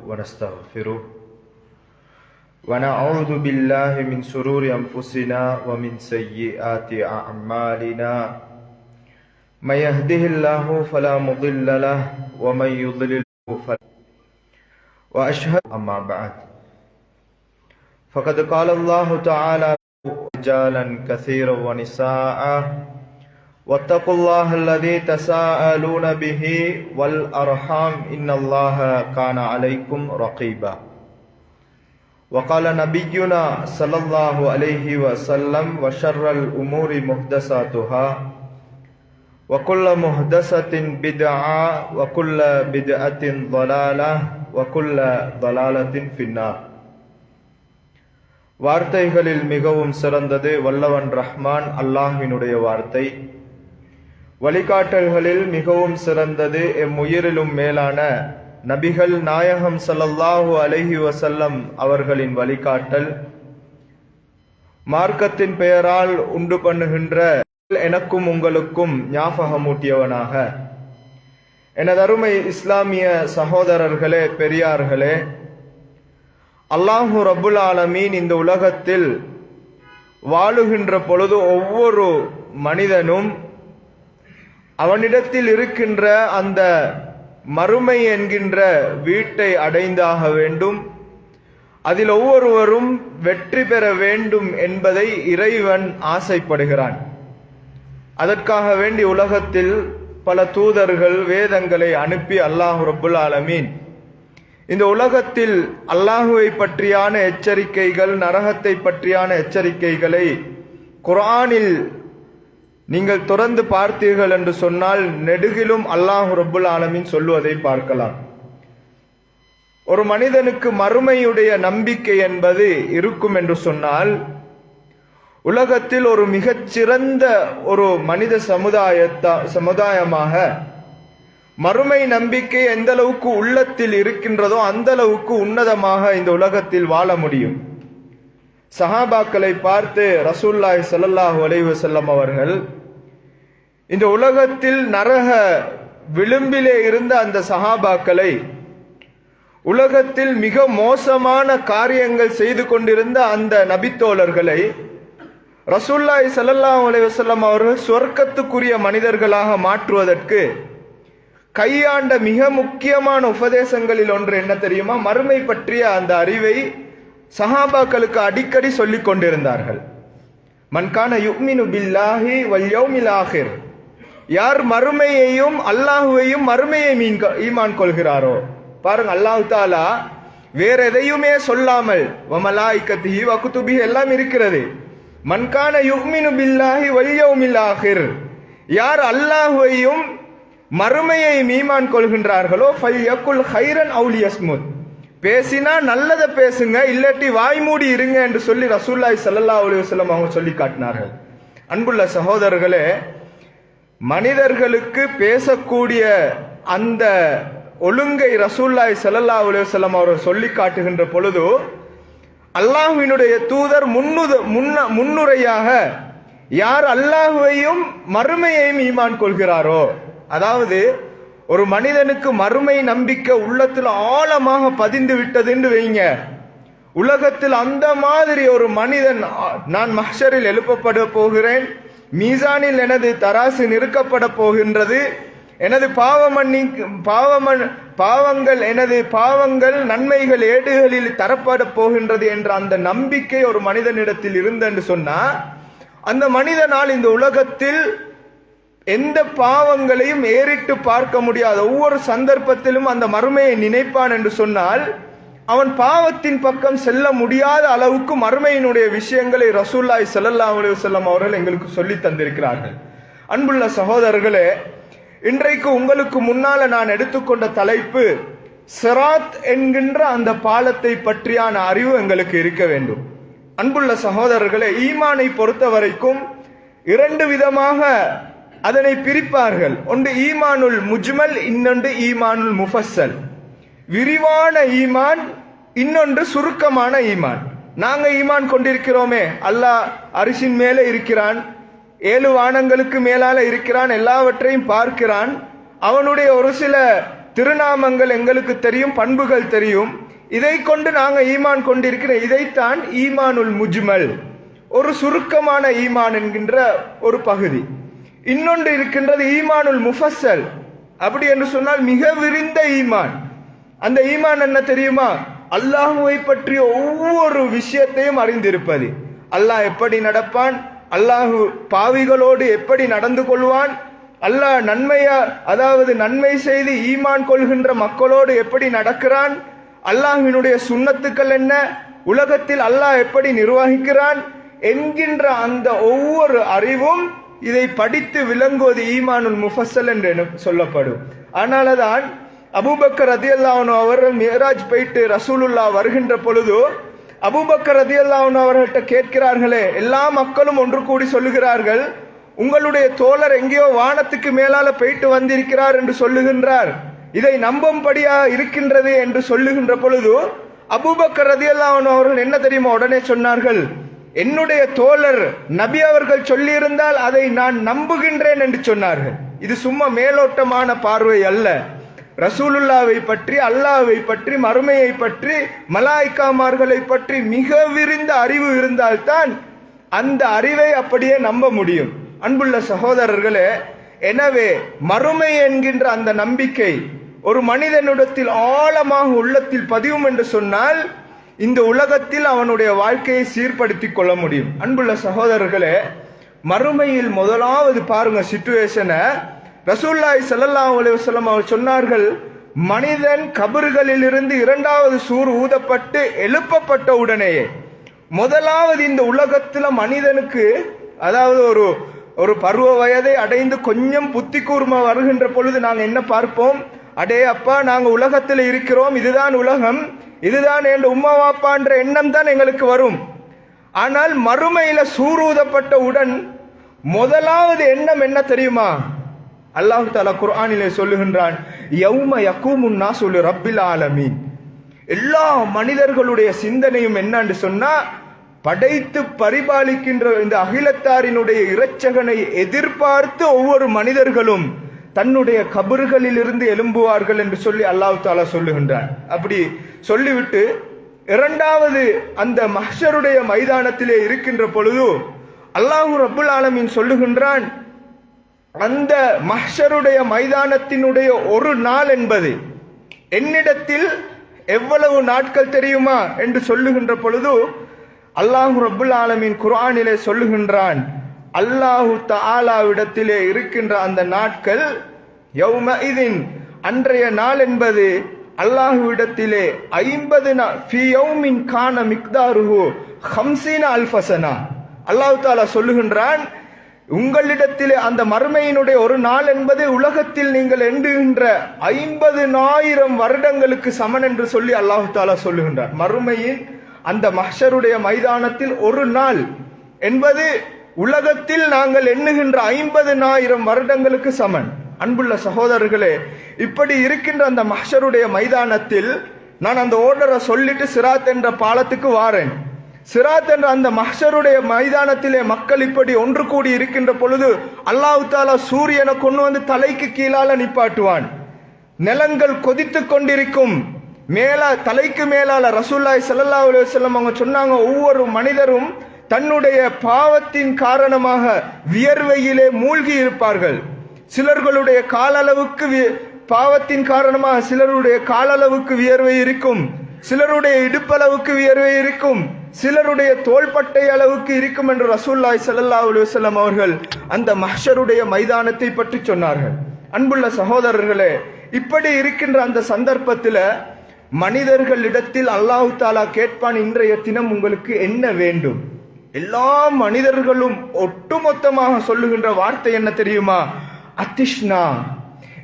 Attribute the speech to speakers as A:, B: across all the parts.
A: ونستغفره ونعوذ بالله من شرور أنفسنا ومن سيئات أعمالنا من يهده الله فلا مضل له ومن يضلل فلا وأشهد أما بعد فقد قال الله تعالى رجالا كثيرا ونساء واتقوا الله الذي تساءلون به والأرحام إن الله كان عليكم رقيبا وقال نبينا صلى الله عليه وسلم وشر الأمور محدثاتها وكل محدثة بدعة وكل بدعة ضلالة وكل ضلالة في النار. வார்த்தைகளில் மிகவும் சிறந்தது வல்லவன் ரஹ்மான் அல்லாஹ்வினுடைய வார்த்தை. வழிகாட்டல்களில் மிகவும் சிறந்தது எம்முயிரிலும் மேலான நபிகள் நாயகம் ஸல்லல்லாஹு அலைஹி வஸல்லம் அவர்களின் வழிகாட்டல். மார்க்கத்தின் பெயரால் உண்டு பண்ணுகின்ற எனக்கும் உங்களுக்கும் ஞாபகமூட்டியவனாக, எனதருமை இஸ்லாமிய சகோதரர்களே, பெரியார்களே, அல்லாஹு ரப்புல் ஆலமீன் இந்த உலகத்தில் வாழுகின்ற பொழுது ஒவ்வொரு மனிதனும் அவனிடத்தில் இருக்கின்ற அந்த மறுமை என்கின்ற வீட்டை அடைந்தாக வேண்டும், அதில் ஒவ்வொருவரும் வெற்றி பெற வேண்டும் என்பதை இறைவன் ஆசைப்படுகிறான். அதற்காக வேண்டி உலகத்தில் பல தூதர்கள் வேதங்களை அனுப்பி அல்லாஹு ரப்புல் ஆலமீன் இந்த உலகத்தில் அல்லாஹுவை பற்றியான எச்சரிக்கைகள், நரகத்தை பற்றியான எச்சரிக்கைகளை குர்ஆனில் நீங்கள் தொடர்ந்து பார்த்தீர்கள் என்று சொன்னால் நெடுகிலும் அல்லாஹு ரப்புல் ஆலமீன் சொல்லுவதை பார்க்கலாம். ஒரு மனிதனுக்கு மறுமையுடைய நம்பிக்கை என்பது இருக்கும் என்று சொன்னால், உலகத்தில் ஒரு மிகச்சிறந்த ஒரு மனித சமுதாயமாக மறுமை நம்பிக்கை எந்த அளவுக்கு உள்ளத்தில் இருக்கின்றதோ அந்த அளவுக்கு உன்னதமாக இந்த உலகத்தில் வாழ முடியும். சஹாபாக்களை பார்த்து ரசூலுல்லாஹி ஸல்லல்லாஹு அலைஹி வஸல்லம் அவர்கள் இந்த உலகத்தில் நரக விளிம்பிலே இருந்த அந்த சஹாபாக்களை, உலகத்தில் மிக மோசமான காரியங்கள் செய்து கொண்டிருந்த அந்த நபித்தோழர்களை ரசூலுல்லாஹி ஸல்லல்லாஹு அலைஹி வஸல்லம் அவர்கள் சொர்க்கத்துக்குரிய மனிதர்களாக மாற்றுவதற்கு கையாண்ட மிக முக்கியமான உபதேசங்களில் ஒன்று என்ன தெரியுமா? மறுமை பற்றிய அந்த அறிவை சஹாபாக்களுக்கு அடிக்கடி சொல்லிக் கொண்டிருந்தார்கள். மன்கான யுமினு பில்லாஹி வல் யௌமில் ஆகிர், யார் மறுமையையும் அல்லாஹுவையும் மறுமையை ஈமான் கொள்கிறாரோ, பாருங்க, அல்லாஹ் தாலா வேற எதையுமே சொல்லாமல் வமலாயிகத்திஹி வகுதுபிஹி எல்லாம் இருக்கிறது. மன்கான யுமினு பில்லாஹி வல் யௌமில் ஆகிர், யார் அல்லாஹுவையும் மறுமையை ஈமான் கொள்கின்றார்களோ ஃபல்யகுல் ஹைரன் அவு லியஸ்முத், பேசினா நல்லதை பேசுங்க, இல்லாட்டி வாய்மூடி இருங்க என்று சொல்லி ரசூலுல்லாஹி ஸல்லல்லாஹு அலைஹி வஸல்லம் அவங்க சொல்லி காட்டினார்கள். அன்புள்ள சகோதரர்களே, மனிதர்களுக்கு பேசக்கூடிய அந்த ஒழுங்கை ரசூலுல்லாஹி ஸல்லல்லாஹு அலைஹி வஸல்லம் அவர்கள் சொல்லி காட்டுகின்ற பொழுது அல்லாஹ்வினுடைய தூதர் முன்னுரையாக யார் அல்லாஹுவையும் மறுமையையும் ஈமான் கொள்கிறாரோ, அதாவது ஒரு மனிதனுக்கு மறுமை நம்பிக்கை உள்ளத்தில் ஆழமாக பதிந்து விட்டது என்று வைங்க, உலகத்தில் அந்த மாதிரி ஒரு மனிதன், நான் மஹ்ஷரில் எழுப்பப்பட போகிறேன், மீசானில் எனது தராசு நிறுக்கப்பட போகின்றது, எனது பாவங்கள் நன்மைகள் ஏடுகளில் தரப்பட போகின்றது என்ற அந்த நம்பிக்கை ஒரு மனிதனிடத்தில் இருந்தென்று சொன்னா, அந்த மனிதனால் இந்த உலகத்தில் எந்த பாவங்களையும் ஏறிட்டு பார்க்க முடியாது. ஒவ்வொரு சந்தர்ப்பத்திலும் அந்த மறுமையை நினைப்பான் என்று சொன்னால் அவன் பாவத்தின் பக்கம் செல்ல முடியாத அளவுக்கு மறுமையினுடைய விஷயங்களை ரசூலுல்லாஹி ஸல்லல்லாஹு அலைஹி வஸல்லம் அவர்கள் எங்களுக்கு சொல்லி தந்திருக்கிறார்கள். அன்புள்ள சகோதரர்களே, இன்றைக்கு உங்களுக்கு முன்னால நான் எடுத்துக்கொண்ட தலைப்பு சிராத் என்கின்ற அந்த பாலத்தை பற்றியான அறிவு எங்களுக்கு இருக்க வேண்டும். அன்புள்ள சகோதரர்களே, ஈமானை பொறுத்த வரைக்கும் இரண்டு விதமாக அதனை பிரிப்பார்கள். ஒன்று ஈமானுல் முஜ்மல், இன்னொன்று ஈமானுல் முஃபஸ்ஸல். விரிவான ஈமான், இன்னொன்று சுருக்கமான ஈமான். நாங்க ஈமான் கொண்டிருக்கிறோமே, அல்லாஹ் அரிசின் மேலே இருக்கிறான், 7 வானங்களுக்கு மேலால இருக்கிறான், எல்லாவற்றையும் பார்க்கிறான், அவனுடைய ஒரு சில திருநாமங்கள் எங்களுக்கு தெரியும், பண்புகள் தெரியும். இதை கொண்டு நாங்க ஈமான் கொண்டிருக்கிற இதைத்தான் ஈமானுல் முஜ்மல், ஒரு சுருக்கமான ஈமான் என்கின்ற ஒரு பகுதி. இன்னொன்று இருக்கின்றது ஈமானுல் முஃபஸ்ஸல். அப்படி என்று சொன்னால் மிக விரிந்த ஈமான். அந்த ஈமான் என்ன தெரியுமா? அல்லாஹுவை பற்றிய ஒவ்வொரு விஷயத்தையும் அறிந்திருப்பது. அல்லாஹ் எப்படி நடப்பான், அல்லாஹு பாவிகளோடு எப்படி நடந்து கொள்வான், அல்லாஹ் நன்மை செய்து ஈமான் கொள்கின்ற மக்களோடு எப்படி நடக்கிறான், அல்லாஹ்வினுடைய சுன்னத்துக்கள் என்ன, உலகத்தில் அல்லாஹ் எப்படி நிர்வகிக்கிறான் என்கின்ற அந்த ஒவ்வொரு அறிவும் இதை படித்து விளங்குவது ஈமானுல் முஃபஸ்ஸல் என்று சொல்லப்படும். ஆனால்தான் அபூபக்கர் ரலியல்லாஹு அன்ஹு அவர்கள் மிஅராஜ் போயிட்டு ரசூலுல்லாஹ் வருகின்ற பொழுது அபூபக்கர் ரலியல்லாஹு அன்ஹு அவர்கள்ட்ட கேட்கிறார்களே, எல்லா மக்களும் ஒன்று கூடி சொல்லுகிறார்கள், உங்களுடைய தோழர் எங்கேயோ வானத்துக்கு மேலால போயிட்டு வந்திருக்கிறார் என்று சொல்லுகின்றார், இதை நம்பும்படியா இருக்கின்றது என்று சொல்லுகின்ற பொழுது அபூபக்கர் ரலியல்லாஹு அன்ஹு அவர்கள் என்ன தெரியுமா உடனே சொன்னார்கள், என்னுடைய தோழர் நபி அவர்கள் சொல்லியிருந்தால் அதை நான் நம்புகின்றேன் என்று சொன்னார்கள். இது சும்மா மேலோட்டமான பார்வை அல்ல. ரசூலுல்லாவை பற்றி, அல்லாஹ்வை பற்றி, மறுமையை பற்றி, மலாய்க்காமார்களை பற்றி மிக விரிந்த அறிவு இருந்தால்தான் அந்த அறிவை அப்படியே நம்ப முடியும். அன்புள்ள சகோதரர்களே, எனவே மறுமை என்கின்ற அந்த நம்பிக்கை ஒரு மனிதனிடத்தில் ஆழமாக உள்ளத்தில் பதியும் என்று சொன்னால் இந்த உலகத்தில் அவனுடைய வாழ்க்கையை சீர்படுத்திக் கொள்ள முடியும். அன்புள்ள சகோதரர்களே, மறுமையில் முதலாவது பாருங்க சிச்சுவேஷனை. ரசூலுல்லாஹி ஸல்லல்லாஹு அலைஹி வஸல்லம் அவர் சொன்னார்கள், மனிதன் கபறுகளில் இருந்து இரண்டாவது சூர் ஊதப்பட்டு எழுப்பப்பட்ட உடனேயே முதலாவது இந்த உலகத்துல மனிதனுக்கு, அதாவது ஒரு பருவ வயதை அடைந்து கொஞ்சம் புத்தி கூர்ம வருகின்ற பொழுது நாங்க என்ன பார்ப்போம், அடே அப்பா நாங்க உலகத்தில் இருக்கிறோம், இதுதான் உலகம், இதுதான் என் உம்மா வாப்பான்ற எண்ணம் தான் எங்களுக்கு வரும். ஆனால் மறுமையில சூரூதப்பட்ட உடன் முதலாவது எண்ணம் என்ன தெரியுமா? அல்லாஹ் தஆலா குர்ஆனிலே சொல்லுகின்றான், யௌம யகூமுன் நாஸு லிரப்பில் ஆலமீன். எல்லா மனிதர்களுடைய சிந்தனையும் என்னன்னு சொன்னா, படைத்து பரிபாலிக்கின்ற இந்த அகிலத்தாரினுடைய இரட்சகனை எதிர்பார்த்து ஒவ்வொரு மனிதர்களும் தன்னுடைய கபறுகளில் இருந்து எழும்புவார்கள் என்று சொல்லி அல்லாஹ் தஆலா சொல்லுகின்றான். அப்படி சொல்லிவிட்டு இரண்டாவது அந்த மஹ்ஷருடைய மைதானத்திலே இருக்கின்ற பொழுது அல்லாஹ் ரப்புல் ஆலமீன் சொல்லுகின்றான், அந்த மஹ்ஷருடைய மைதானத்தினுடைய ஒரு நாள் என்பது என்னிடத்தில் எவ்வளவு நாட்கள் தெரியுமா என்று சொல்லுகின்ற பொழுது அல்லாஹ் ரப்புல் ஆலமீன் குர்ஆனிலே சொல்லுகின்றான், அல்லாஹு தஆலாவிடத்திலே இருக்கின்ற அந்த நாட்கள் யௌமஇதின் அன்றைய நாள் என்பது அல்லாஹ்விடத்திலே 50 ஃபீ யௌமின் கான மிக்தாருஹு 50 அல்ஃப ஸனா. அல்லாஹ் தஆலா சொல்லுகின்றான், உங்களிடத்திலே அந்த மறுமையினுடைய ஒரு நாள் என்பது உலகத்தில் நீங்கள் எண்ணுகின்ற 50,000 வருடங்களுக்கு சமன் என்று சொல்லி அல்லாஹ் தஆலா சொல்லுகின்றான். மறுமையின் அந்த மஹ்ஷருடைய மைதானத்தில் ஒரு நாள் என்பது உலகத்தில் நாங்கள் எண்ணுகின்ற 50,000 வருடங்களுக்கு சமன். அன்புள்ள சகோதரர்களே, இப்படி இருக்கின்ற அந்த மஹ்ஷருடைய மைதானத்தில் நான் அந்த ஓர்டரை சொல்லிட்டு சிராத் என்ற பாலத்துக்கு வாரேன். சிராத் என்ற அந்த மஹ்ஷருடைய மைதானத்திலே மக்கள் இப்படி ஒன்று கூடி இருக்கின்ற பொழுது அல்லாஹ் தஆலா சூரியனை கொண்டு வந்து தலைக்கு கீழால நிப்பாட்டுவான். நிலங்கள் கொதித்து கொண்டிருக்கும். தலைக்கு மேலால ரசூலுல்லாஹி ஸல்லல்லாஹு அலைஹி வஸல்லம் அவங்க சொன்னாங்க, ஒவ்வொரு மனிதரும் தன்னுடைய பாவத்தின் காரணமாக வியர்வையிலே மூழ்கி இருப்பார்கள். சிலர்களுடைய காலளவுக்கு பாவத்தின் காரணமாக சிலருடைய காலளவுக்கு வியர்வை இருக்கும், சிலருடைய இடுப்பளவுக்கு வியர்வை இருக்கும், சிலருடைய தோள்பட்டை அளவுக்கு இருக்கும் என்று ரசூலுல்லாஹி ஸல்லல்லாஹு அலைஹி வஸல்லம் அவர்கள் அந்த மஹ்ஷருடைய மைதானத்தை பற்றி சொன்னார்கள். அன்புள்ள சகோதரர்களே, இப்படி இருக்கின்ற அந்த சந்தர்ப்பத்தில் மனிதர்களிடத்தில் அல்லாஹ் தஆலா கேட்பான், இன்றைய தினம் உங்களுக்கு என்ன வேண்டும்? எல்லா மனிதர்களும் ஒட்டுமொத்தமாக சொல்லுகின்ற வார்த்தை என்ன தெரியுமா? அதிஷ்னா,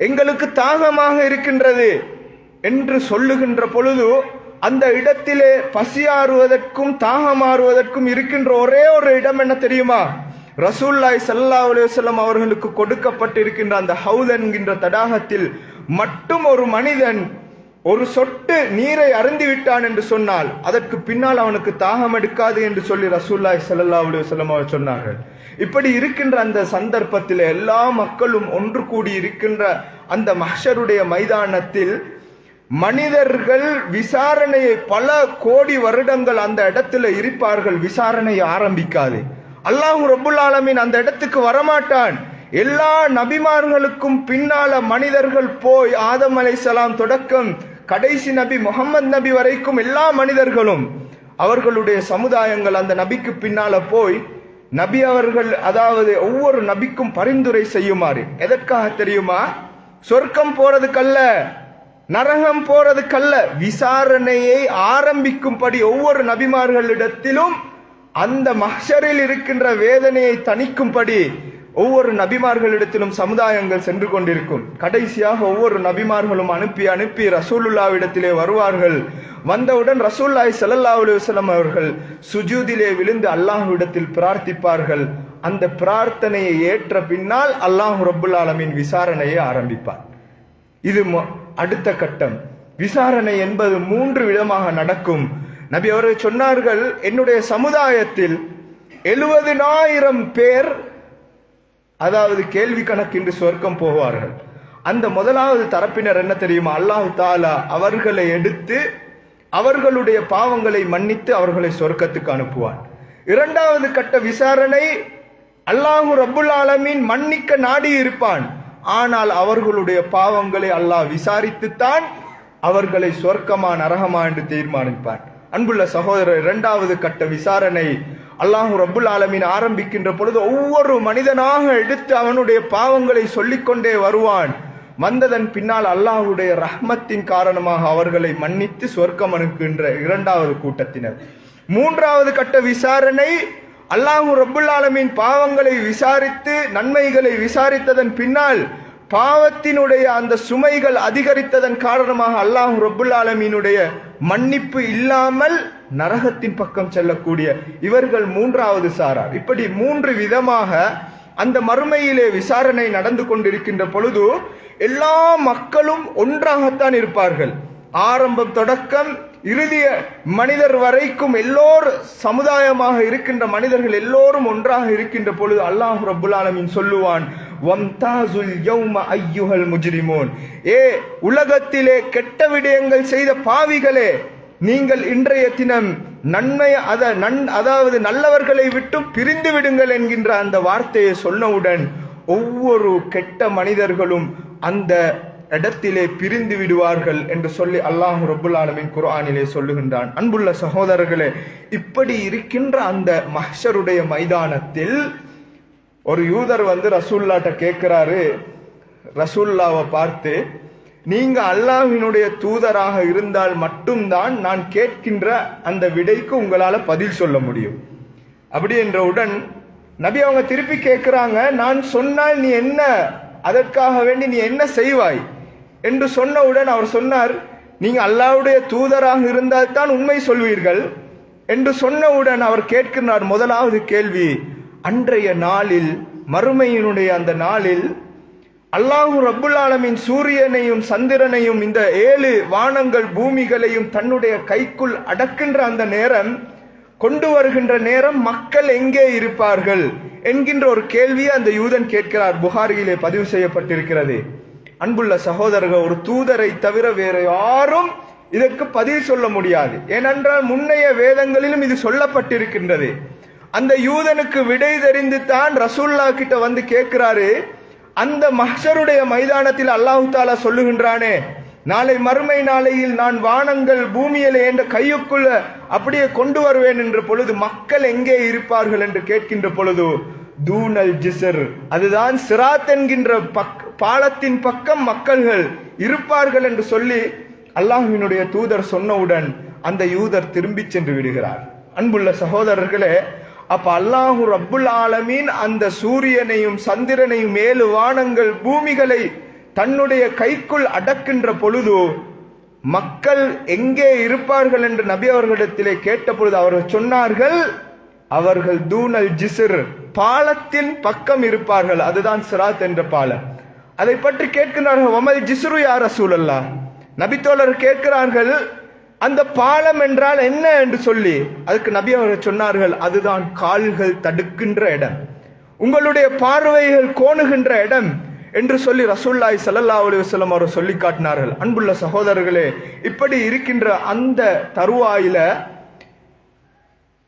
A: எங்களுக்கு தாகமாக இருக்கின்றது என்று சொல்லுகின்ற பொழுது அந்த இடத்திலே பசியாறுவதற்கும் தாகமாறுவதற்கும் இருக்கின்ற ஒரே ஒரு இடம் என்ன தெரியுமா? ரசூலுல்லாஹி ஸல்லல்லாஹு அலைஹி வஸல்லம் அவர்களுக்கு கொடுக்கப்பட்டிருக்கின்ற அந்த ஹவுத் என்கின்ற தடாகத்தில் மட்டும் ஒரு மனிதன் ஒரு சொட்டு நீரை அருந்தி விட்டான் என்று சொன்னால் அதற்கு பின்னால் அவனுக்கு தாகம் எடுக்காது என்று சொல்லி ரசூலுல்லாஹி ஸல்லல்லாஹு அலைஹி வஸல்லம் அவர் சொன்னார்கள். இப்படி இருக்கின்ற அந்த சந்தர்ப்பத்தில் எல்லா மக்களும் ஒன்று கூடி இருக்கின்ற அந்த மஹ்ஷருடைய மைதானத்தில் மனிதர்கள் விசாரணையை பல கோடி வருடங்கள் அந்த இடத்துல இருப்பார்கள். விசாரணையை ஆரம்பிக்காது. அல்லாஹ் ரப்புல் ஆலமீன் அந்த இடத்துக்கு வரமாட்டான். எல்லா நபிமார்களுக்கும் பின்னால மனிதர்கள் போய் ஆதம் அலைஹிஸ்ஸலாம் தொடக்கம் கடைசி நபி முஹம்மது நபி வரைக்கும் எல்லா மனிதர்களும் அவர்களுடைய சமுதாயங்கள் அந்த நபிக்கு பின்னால போய் நபி அவர்கள் அதாவது ஒவ்வொரு நபிக்கும் பரிந்துரை செய்யுமாறு. எதற்காக தெரியுமா? சொர்க்கம் போறதுக்கல்ல, நரகம் போறதுக்கல்ல, விசாரணையை ஆரம்பிக்கும்படி ஒவ்வொரு நபிமார்களிடத்திலும் அந்த மஹ்ஷரில் இருக்கின்ற வேதனையை தணிக்கும்படி ஒவ்வொரு நபிமார்களிடத்திலும் சமுதாயங்கள் சென்று கொண்டிருக்கும். கடைசியாக ஒவ்வொரு நபிமார்களும் அனுப்பி அனுப்பி ரசூலுல்லாவிடத்திலே வருவார்கள். வந்தவுடன் ரசூலுல்லாஹி ஸல்லல்லாஹு அலைஹி வஸல்லம் அவர்கள் சுஜூதிலே விழுந்து அல்லாஹ்விடத்தில் பிரார்த்திப்பார்கள். அந்த பிரார்த்தனையை ஏற்ற பின்னால் அல்லாஹ் ரப்புல் ஆலமீன் விசாரணையை ஆரம்பிப்பார். இது அடுத்த கட்டம். விசாரணை என்பது 3 விதமாக நடக்கும். நபி அவர்கள் சொன்னார்கள், என்னுடைய சமுதாயத்தில் 70,000 பேர் அதாவது கேள்வி கணக்கின்றி சொர்க்கம் போவார்கள். அந்த முதலாவது தரப்பினர் என்ன தெரியுமா? அல்லாஹ் தஆலா அவர்களை எடுத்து அவர்களுடைய பாவங்களை மன்னித்து அவர்களை சொர்க்கத்துக்கு அனுப்புவான். இரண்டாவது கட்ட விசாரணை அல்லாஹ் ரப்புல் ஆலமீன் மன்னிக்க நாடி இருப்பான். ஆனால் அவர்களுடைய பாவங்களை அல்லாஹ் விசாரித்துத்தான் அவர்களை சொர்க்கமா நரகமா என்று தீர்மானிப்பான். அன்புள்ள சகோதரர், இரண்டாவது கட்ட விசாரணை அல்லாஹ் ரப்புல் ஆலமீன் ஆரம்பிக்கின்ற பொழுது ஒவ்வொரு மனிதனாக எடுத்து அவனுடைய பாவங்களை சொல்லிக்கொண்டே வருவான். வந்ததன் பின்னால் அல்லாஹ்வுடைய ரஹ்மத்தின் காரணமாக அவர்களை மன்னித்து சொர்க்கம் அனுப்புகின்ற இரண்டாவது கூட்டத்தினர். மூன்றாவது கட்ட விசாரணை அல்லாஹ் ரப்புல் ஆலமீன் பாவங்களை விசாரித்து நன்மைகளை விசாரித்ததன் பின்னால் பாவத்தினுடைய அந்த சுமைகள் அதிகரித்ததன் காரணமாக அல்லாஹ் ரப்புல் ஆலமீனுடைய மன்னிப்பு இல்லாமல் நரகத்தின் பக்கம் செல்லக்கூடிய இவர்கள் மூன்றாவது சாரார். இப்படி 3 விதமாக அந்த மறுமையிலே விசாரணை நடந்து கொண்டிருக்கின்ற பொழுது எல்லா மக்களும் ஒன்றாகத்தான் இருப்பார்கள். ஆரம்பம் தொடக்கம் இறுதிய மனிதர் வரைக்கும் எல்லோரும் சமுதாயமாக இருக்கின்ற மனிதர்கள் எல்லோரும் ஒன்றாக இருக்கின்ற பொழுது அல்லாஹ் ரப்புல் ஆலமீன் சொல்லுவான், வம்தாசுல் யௌம அய்யுஹல் முஜ்ரிமூன், ஏ உலகத்திலே கெட்ட விடயங்கள் செய்த பாவிகளே, நீங்கள் இன்றைய தினம் நன்மை அதாவது நல்லவர்களை விட்டும் பிரிந்து விடுங்கள் என்கின்ற அந்த வார்த்தையை சொன்னவுடன் ஒவ்வொரு கெட்ட மனிதர்களும் அந்த இடத்திலே பிரிந்து விடுவார்கள் என்று சொல்லி அல்லாஹ் ரப்புல் ஆலமீன் குர்ஆனிலே சொல்லுகின்றான். அன்புள்ள சகோதரர்களே, இப்படி இருக்கின்ற அந்த மஹ்ஷருடைய மைதானத்தில் ஒரு யூதர் ரசூலுல்லாஹ்ட்ட கேட்கிறாரு. ரசூலுல்லாஹ்வை பார்த்து, நீங்க அல்லாஹ்வினுடைய தூதராக இருந்தால் மட்டும்தான் நான் கேட்கின்ற அந்த விடைக்கு உங்களால பதில் சொல்ல முடியும். அப்படி என்றவுடன் நபி அவங்க திருப்பி கேட்கிறாங்க, நான் சொன்னால் நீ என்ன, அதற்காக வேண்டி நீ என்ன செய்வாய் என்று சொன்னவுடன் அவர் சொன்னார், நீங்க அல்லாஹ்வுடைய தூதராக இருந்தால் தான் உண்மை சொல்வீர்கள் என்று சொன்னவுடன் அவர் கேட்கிறார், முதலாவது கேள்வி, அன்றைய நாளில் மறுமையினுடைய அந்த நாளில் அல்லாஹ் ரப்புல் ஆலமீன் சூரியனையும் சந்திரனையும் இந்த 7 வானங்கள் பூமிகளையும் தன்னுடைய கைக்குள் அடக்கின்ற அந்த நேரம், கொண்டு வருகின்ற நேரம் மக்கள் எங்கே இருப்பார்கள் என்கின்ற ஒரு கேள்வியை அந்த யூதன் கேட்கிறார். புகாரியிலே பதிவு செய்யப்பட்டிருக்கிறது. அன்புள்ள சகோதரர்கள், ஒரு தூதரை தவிர வேற யாரும் இதற்கு பதில் சொல்ல முடியாது. ஏனென்றால் முன்னைய வேதங்களிலும் இது சொல்லப்பட்டிருக்கின்றது. அந்த யூதனுக்கு விடை தெரிந்து தான் ரசூலுல்லாஹ் கிட்ட கேட்கிறாரு. அந்த மஹ்ஷருடைய மைதானத்தில் அல்லாஹ் தஆலா சொல்லுகின்றானே, நாளை மறுமை நாளையில் நான் வானங்கள் பூமியிலே என்ற கையுக்குள்ள அப்படியே கொண்டு வருவேன் என்ற பொழுது மக்கள் எங்கே இருப்பார்கள் என்று கேட்கின்ற பொழுது தூனல் ஜிஸ்ர், அதுதான் சிராத் என்கின்ற பாலத்தின் பக்கம் மக்கள்கள் இருப்பார்கள் என்று சொல்லி அல்லாஹ்வினுடைய தூதர் சொன்னவுடன் அந்த யூதர் திரும்பி சென்று விடுகிறார். அன்புள்ள சகோதரர்களே, அப்ப அல்லாஹ் ரப்புல் ஆலமீன் அந்த சூரியனையும் சந்திரனையும் 7 வானங்கள் பூமிகளை தன்னுடைய கைக்குள் அடக்கின்ற பொழுது மக்கள் எங்கே இருப்பார்கள் என்று நபி அவர்களிடத்திலே கேட்ட பொழுது அவர்கள் சொன்னார்கள், அவர்கள் தூனல் ஜிஸ்ர், பாலத்தின் பக்கம் இருப்பார்கள், அதுதான் சிராத் என்ற பாலம். அதை பற்றி கேட்கிறார்கள், வமல் ஜிஸ்ரு யா ரசூலல்லாஹ், நபித்தோழர் கேட்கிறார்கள், அந்த பாலம் என்றால் என்ன என்று சொல்லி. அதுக்கு நபி அவர்கள் சொன்னார்கள், அதுதான் கால்கள் தடுக்கின்ற இடம், உங்களுடைய பார்வைகள் கோணுகின்ற இடம் என்று சொல்லி ரசூலுல்லாஹி ஸல்லல்லாஹு அலைஹி வஸல்லம் அவர்கள் சொல்லி காட்டினார்கள். அன்புள்ள சகோதரர்களே, இப்படி இருக்கின்ற அந்த தருவாயில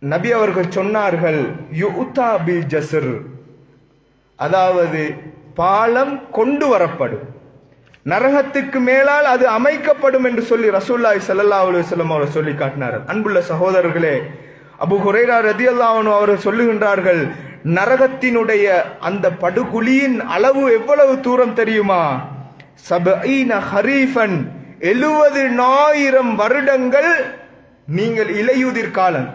A: நபி அவர்கள் சொன்னார்கள், யுத்தா பில் ஜஸ்ர், அதாவது பாலம் கொண்டு வரப்படும், நரகத்துக்கு மேலால் அது அமைக்கப்படும் என்று சொல்லி ரசூலுல்லாஹி ஸல்லல்லாஹு அலைஹி வஸல்லம் அவர்கள் சொல்லி காட்டினார்கள். அன்புள்ள சகோதரர்களே, அபூ ஹுரைரா ரலியல்லாஹு அன்ஹு அவர்கள் சொல்லுகின்றார்கள், நரகத்தினுடைய அந்த படுகுழியின் அளவு எவ்வளவு தூரம் தெரியுமா? 70 ஹரீஃபன், 70,000 வருடங்கள் நீங்கள் இலையுதிர் காலம்,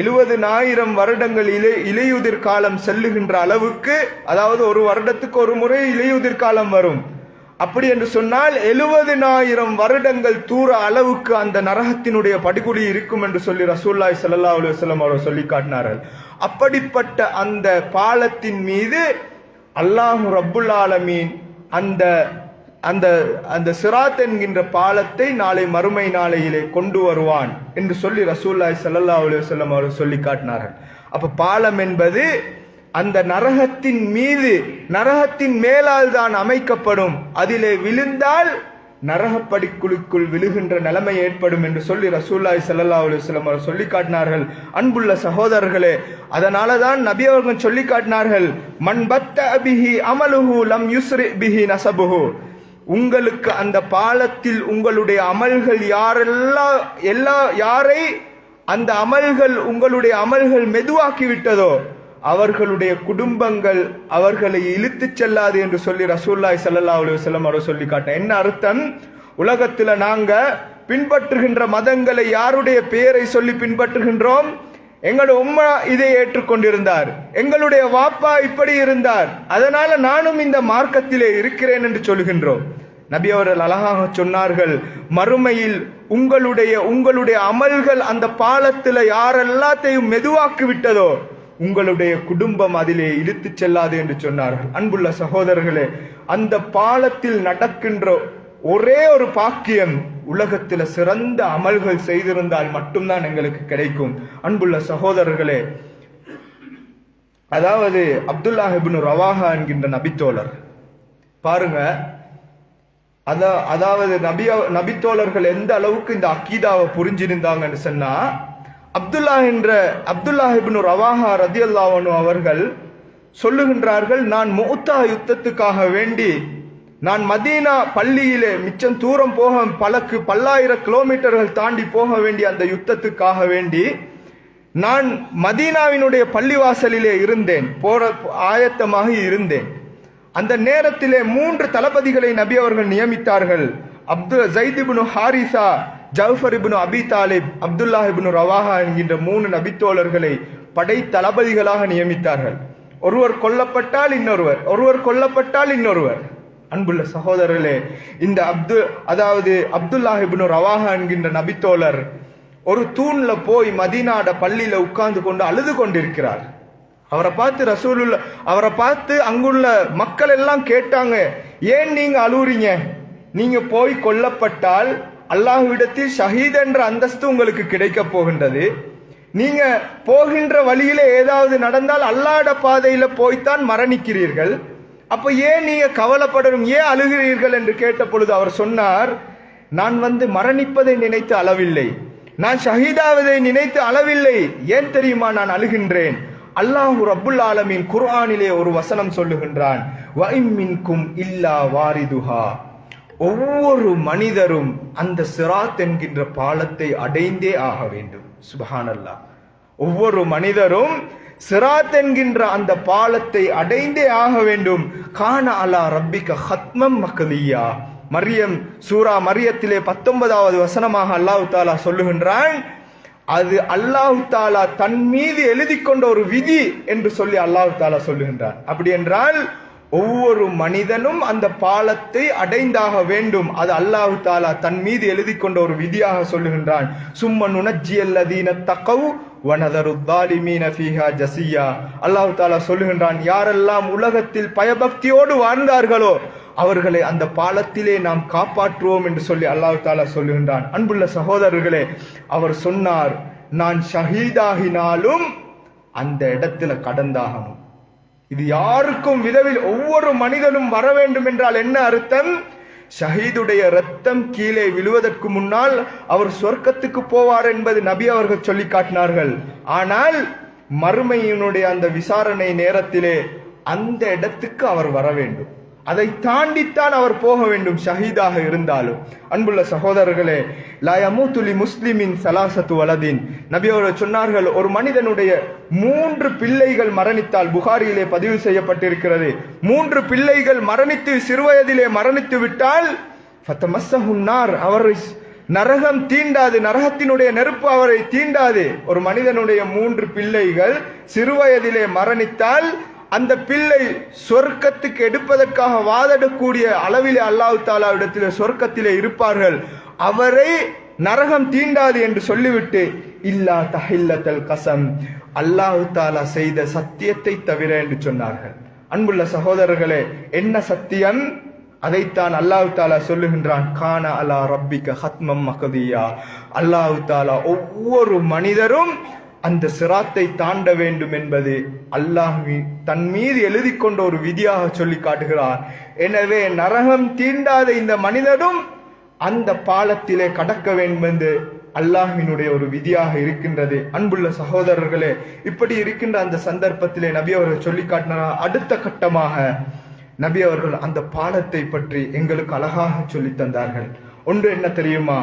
A: 70,000 வருடங்கள் இலையுதிர் காலம் செல்லுகின்ற அளவுக்கு, அதாவது ஒரு வருடத்துக்கு ஒரு முறை இலையுதிர் காலம் வரும். அப்படி என்று சொன்னால் 70,000 வருடங்கள் தூர அளவுக்கு அந்த நரகத்தினுடைய படுகொலி இருக்கும் என்று சொல்லி ரசூலுல்லாஹி ஸல்லல்லாஹு அலைஹி வஸல்லம் அவர்கள் சொல்லி காட்டினார்கள். அப்படிப்பட்ட அந்த பாலத்தின் மீது அல்லாஹ் ரப்புல் ஆலமீன் அந்த அந்த அந்த சிராத் என்கின்ற பாலத்தை நாளை மறுமை நாளையிலே கொண்டு வருவான் என்று சொல்லி ரசூலுல்லாஹி ஸல்லல்லாஹு அலைஹி வஸல்லம் அவர்கள் சொல்லி காட்டினார்கள். அப்ப பாலம் என்பது அந்த நரகத்தின் மீது, நரகத்தின் மேலால் தான் அமைக்கப்படும். அதிலே விழுந்தால் நரகப்படிக்குழுக்குள் விழுகின்ற நிலைமை ஏற்படும் என்று சொல்லி ரசூலுல்லாஹி ஸல்லல்லாஹு அலைஹி வஸல்லம் அவர்கள் சொல்லி காட்டினார்கள். அன்புள்ள சகோதரர்களே, அதனால தான் நபி அவர்கள் சொல்லி காட்டினார்கள், மன் பத்த பிஹி அமலுஹு லம் யுஸ்ரி பிஹி நஸபுஹு, உங்களுக்கு அந்த பாலத்தில் உங்களுடைய அமல்கள் யாரை அந்த அமல்கள் உங்களுடைய அமல்கள் மெதுவாக்கி விட்டதோ அவர்களுடைய குடும்பங்கள் அவர்களை இழுத்துச் செல்லாது என்று சொல்லி ரசூலுல்லாஹி ஸல்லல்லாஹு அலைஹி வஸல்லம் அவர்கள் சொல்லி காட்டினார். என்ன அர்த்தம்? உலகத்துல நாங்க பின்பற்றுகின்ற மதங்களை யாருடைய பெயரை சொல்லி பின்பற்றுகின்றோம்? எங்களுடைய உம்மா இதை ஏற்றுக்கொண்டிருந்தார், எங்களுடைய வாப்பா இப்படி இருந்தார், அதனால நானும் இந்த மார்க்கத்திலே இருக்கிறேன் என்று சொல்கின்றோம். நபி அவர்கள் அழகாக சொன்னார்கள், மறுமையில் உங்களுடைய அமல்கள் அந்த பாலத்தில் யாரெல்லாத்தையும் மெதுவாக்கி விட்டதோ உங்களுடைய குடும்பம் அதிலே இழுத்துச் செல்லாது என்று சொன்னார்கள். அன்புள்ள சகோதரர்களே, அந்த பாலத்தில் நடக்கின்ற ஒரே ஒரு பாக்கியம், உலகத்தில் சிறந்த அமல்கள் செய்திருந்தால் மட்டும்தான் எங்களுக்கு கிடைக்கும். அன்புள்ள சகோதரர்களே, அதாவது அப்துல்லாஹ் இப்னு ரவாஹா என்கின்ற நபித்தோழர் பாருங்க, அதாவது நபித்தோழர்கள் எந்த அளவுக்கு இந்த அக்கீதாவை புரிஞ்சிருந்தாங்கன்னு சொன்னா, அப்துல்லாஹ் இப்னு ரவாஹா ரலியல்லாஹு அன்ஹு அவர்கள் சொல்லுகின்றார்கள், நான் முஅத்தா யுத்தத்துக்காக வேண்டி நான் மதீனா பள்ளியிலே மிச்சம் தூரம் போக பல்லாயிரம் கிலோமீட்டர்கள் தாண்டி போக வேண்டிய அந்த யுத்தத்துக்காக வேண்டி நான் மதீனாவினுடைய பள்ளிவாசலிலே இருந்தேன், ஆயத்தமாக இருந்தேன். அந்த நேரத்திலே 3 தளபதிகளை நபி அவர்கள் நியமித்தார்கள். ஸைத் இப்னு ஹாரிஸா, ஜஃபர் இப்னு அபி தாலிப், அப்துல்லாஹ் இப்னு ரவாஹா என்கின்ற 3 நபித்தோழர்களை படை தளபதிகளாக நியமித்தார்கள். ஒருவர் கொல்லப்பட்டால் இன்னொருவர், ஒருவர் கொல்லப்பட்டால் இன்னொருவர். அன்புள்ள சகோதரர்களே, இந்த அப்துல்லாஹ் இப்னு ரவாஹா என்கின்ற நபித்தோழர் ஒரு தூண்ல போய் மதீனாட பள்ளியில உட்கார்ந்து கொண்டு அழுது கொண்டிருக்கிறார். அவரை பார்த்து அங்குள்ள மக்கள் எல்லாம் கேட்டாங்க, ஏன் நீங்க அழுவுறீங்க? நீங்க போய் கொல்லப்பட்டால் அல்லாஹ்விடத்தில் ஷஹீத் என்ற அந்தஸ்து உங்களுக்கு கிடைக்க போகின்றது. நீங்க போகின்ற வழியில ஏதாவது நடந்தால் அல்லாஹ்வுடைய பாதையில போய்த்தான் மரணிக்கிறீர்கள். அப்ப ஏன் நீங்க கவலைப்படணும், ஏன் அழுகிறீர்கள் என்று கேட்ட பொழுது அவர் சொன்னார், நான் மரணிப்பதை நினைத்து அளவில்லை, நான் ஷஹீதாவதை நினைத்து அளவில்லை. ஏன் தெரியுமா நான் அழுகின்றேன்? அல்லாஹ் ரப்புல் ஆலமீன் குர்ஆனிலே ஒரு வசனம் சொல்லுகின்றான், வஇம் மின்கும் இல்லா வாரிதுஹா, ஒவ்வொரு மனிதரும் அந்த சிராத் என்கின்ற பாலத்தை அடைந்தே ஆக வேண்டும். சுப்ஹானல்லாஹ், ஒவ்வொரு மனிதரும் சிராத் என்கின்ற அந்த பாலத்தை அடைந்தே ஆக வேண்டும். கான அலா ரப்பிக ஹத்மம் மக்லியா, சூரா மரியத்திலே 19வது வசனமாக அல்லாஹ் தஆலா சொல்லுகின்றான், அது அல்லாஹ் தஆலா தன் மீது எழுதி கொண்ட ஒரு விதி என்று சொல்லி அல்லாஹ் தஆலா சொல்லுகின்றான். அப்படி என்றால் ஒவ்வொரு மனிதனும் அந்த பாலத்தை அடைந்தாக வேண்டும். அது அல்லாஹ் தஆலா தன் மீது எழுதி கொண்ட ஒரு விதியாக சொல்லுகின்றான். சும்ம நுனஜ்ஜியல்லதீன தகவ் வனதரு ஸாலிமீன ஃபீஹா ஜஸியா. அல்லாஹ் தஆலா சொல்லுகின்றான், யாரெல்லாம் உலகத்தில் பயபக்தியோடு வாழ்ந்தார்களோ அவர்களை அந்த பாலத்திலே நாம் காப்பாற்றுவோம் என்று சொல்லி அல்லாஹ் தஆலா சொல்லுகின்றான். அன்புள்ள சகோதரர்களே, அவர் சொன்னார், நான் ஷஹீதாகினாலும் அந்த இடத்துல கடந்தாகணும். இது யாருக்கும் விதவில் ஒவ்வொரு மனிதனும் வர வேண்டும் என்றால் என்ன அர்த்தம்? ஷஹீதுடைய ரத்தம் கீழே விழுவதற்கு முன்னால் அவர் சொர்க்கத்துக்கு போவார் என்பது நபி அவர்கள் சொல்லி காட்டினார்கள். ஆனால் மறுமையினுடைய அந்த விசாரணை நேரத்திலே அந்த இடத்துக்கு அவர் வர வேண்டும். அதை தாண்டித்தான் அவர் போக வேண்டும், ஷஹீதாக இருந்தாலும். அன்புள்ள சகோதரர்களே, லா யமூது லி முஸ்லிமின் ஸலாஸத்து வலதின், நபி அவர்கள் சொன்னார்கள், ஒரு மனிதனுடைய 3 பிள்ளைகள் மரணித்தால், புகாரியிலே பதிவு செய்யப்பட்டிருக்கிறது, 3 பிள்ளைகள் மரணித்து சிறுவயதிலே மரணித்து விட்டால் ஃபதமஸ்ஸஹுன் நார், அவரை நரகம் தீண்டாது, நரகத்தினுடைய நெருப்பு அவரை தீண்டாது. ஒரு மனிதனுடைய 3 பிள்ளைகள் சிறுவயதிலே மரணித்தால் அந்த பிள்ளை சொர்க்கத்துக்கு எடுப்பதற்காக வாதிடக்கூடிய அளவிலே அல்லாஹ் தஆலா இடத்திலே சொர்க்கத்திலே இருப்பார்கள். அவரை நரகம் தீண்டாது என்று சொல்லிவிட்டு இல்லா தஹில்லத்தல் கஸம், அல்லாஹ் தஆலா செய்த சத்தியத்தை தவிர என்று சொன்னார்கள். அன்புள்ள சகோதரர்களே, என்ன சத்தியம்? அதைத்தான் அல்லாஹ் தஆலா சொல்லுகின்றான், கான அலா ரப்பிக ஹத்மம் மக்தியா. அல்லாஹ் தஆலா ஒவ்வொரு மனிதரும் அந்த சிராத்தை தாண்ட வேண்டும் என்பது அல்லாஹ் தன் மீது எழுதி கொண்ட ஒரு விதியாக சொல்லி காட்டுகிறார். எனவே நரகம் தீண்டாத இந்த மனிதனும் அந்த பாலத்திலே கடக்க வேண்டும் என்று அல்லாஹ்வினுடைய ஒரு விதியாக இருக்கின்றது. அன்புள்ள சகோதரர்களே, இப்படி இருக்கின்ற அந்த சந்தர்ப்பத்திலே நபி அவர்கள் சொல்லி காட்டினார். அடுத்த கட்டமாக நபி அவர்கள் அந்த பாலத்தை பற்றி எங்களுக்கு அழகாக சொல்லி தந்தார்கள். ஒன்று என்ன தெரியுமா?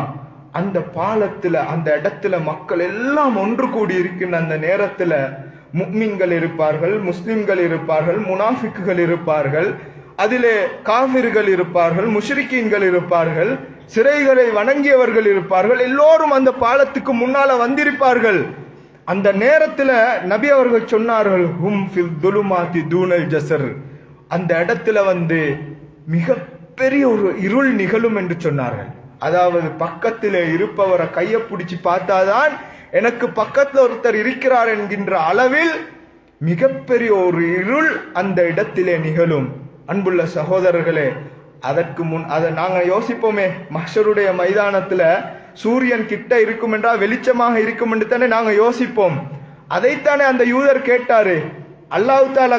A: அந்த பாலத்துல, அந்த இடத்துல மக்கள் எல்லாம் ஒன்று கூடி இருக்கின்ற அந்த நேரத்துல முஃமின்கள் இருப்பார்கள், முஸ்லிம்கள் இருப்பார்கள், முனாஃபிக்குகள் இருப்பார்கள், அதிலே காஃபிர்கள் இருப்பார்கள், முஷ்ரிக்கீன்கள் இருப்பார்கள், சிறைகளை வணங்கியவர்கள் இருப்பார்கள். எல்லோரும் அந்த பாலத்துக்கு முன்னால வந்திருப்பார்கள். அந்த நேரத்துல நபி அவர்கள் சொன்னார்கள், ஹும் ஃபில் துலுமாத்தி தூனல் ஜஸர், அந்த இடத்துல மிகப்பெரிய ஒரு இருள் நிகழும் என்று சொன்னார்கள். அதாவது பக்கத்தில் இருப்பவரை கையை பிடிச்சி பார்த்தாதான் எனக்கு பக்கத்தில் ஒருத்தர் இருக்கிறார் என்கின்ற அளவில் மிகப்பெரிய ஒரு இருள் அந்த இடத்திலே நிகழும். அன்புள்ள சகோதரர்களே, அதற்கு முன் அதை நாங்கள் யோசிப்போமே, மஹ்ஷருடைய மைதானத்துல சூரியன் கிட்ட இருக்கும் என்றால் வெளிச்சமாக இருக்கும் என்று தானே நாங்கள் யோசிப்போம். அதைத்தானே அந்த யூதர் கேட்டாரு. அல்லாஹ் தஆலா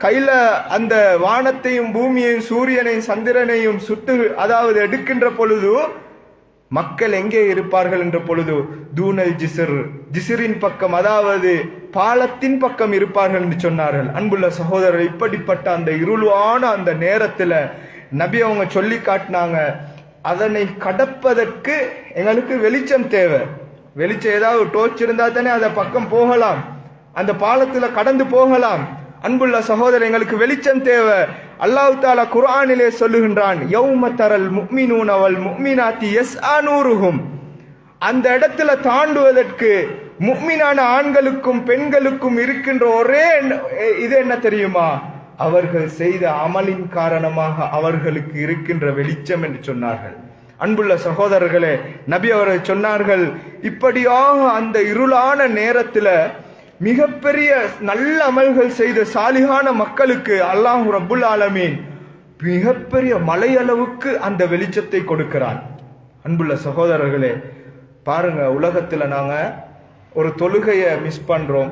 A: கையில அந்த வானத்தையும் பூமியையும் சூரியனையும் சந்திரனையும் சுட்டு, அதாவது எடுக்கின்ற பொழுது மக்கள் எங்கே இருப்பார்கள் என்ற பொழுது தூனல் ஜிஸ்ர், ஜிஸ்ரின் பக்கம், அதாவது பாலத்தின் பக்கம் இருப்பார்கள் என்று சொன்னார்கள். அன்புள்ள சகோதரர், இப்படிப்பட்ட அந்த இருளான அந்த நேரத்துல நபி அவங்க சொல்லி காட்டினாங்க, அதனை கடப்பதற்கு எங்களுக்கு வெளிச்சம் தேவை. வெளிச்சம் ஏதாவது டோர்ச் இருந்தா தானே அதை பக்கம் போகலாம், அந்த பாலத்துல கடந்து போகலாம். அன்புள்ள சகோதரர், எங்களுக்கு வெளிச்சம் தேவை. அல்லாஹ் தஆலா குர்ஆனிலே சொல்லுகின்றான், யௌம தரல் முஃமினூன வல் முஃமினாத்தி யஸ்ஆ நூருஹும், அந்த இடத்துல தாண்டுவதற்கு முஃமினான ஆண்களுக்கும் பெண்களுக்கும் இருக்கின்ற ஒரே இது என்ன தெரியுமா? அவர்கள் செய்த அமலின் காரணமாக அவர்களுக்கு இருக்கின்ற வெளிச்சம் என்று சொன்னார்கள். அன்புள்ள சகோதரர்களே, நபி அவர்கள் சொன்னார்கள், இப்படியாக அந்த இருளான நேரத்துல மிகப்பெரிய நல்ல அமல்கள் செய்த சாலிகான மக்களுக்கு அல்லாஹ் ரப்புல் ஆலமீன் மிகப்பெரிய மலையளவுக்கு அந்த வெளிச்சத்தை கொடுக்கிறான். அன்புள்ள சகோதரர்களே, பாருங்க, உலகத்துல நாங்க ஒரு தொழுகையை மிஸ் பண்றோம்,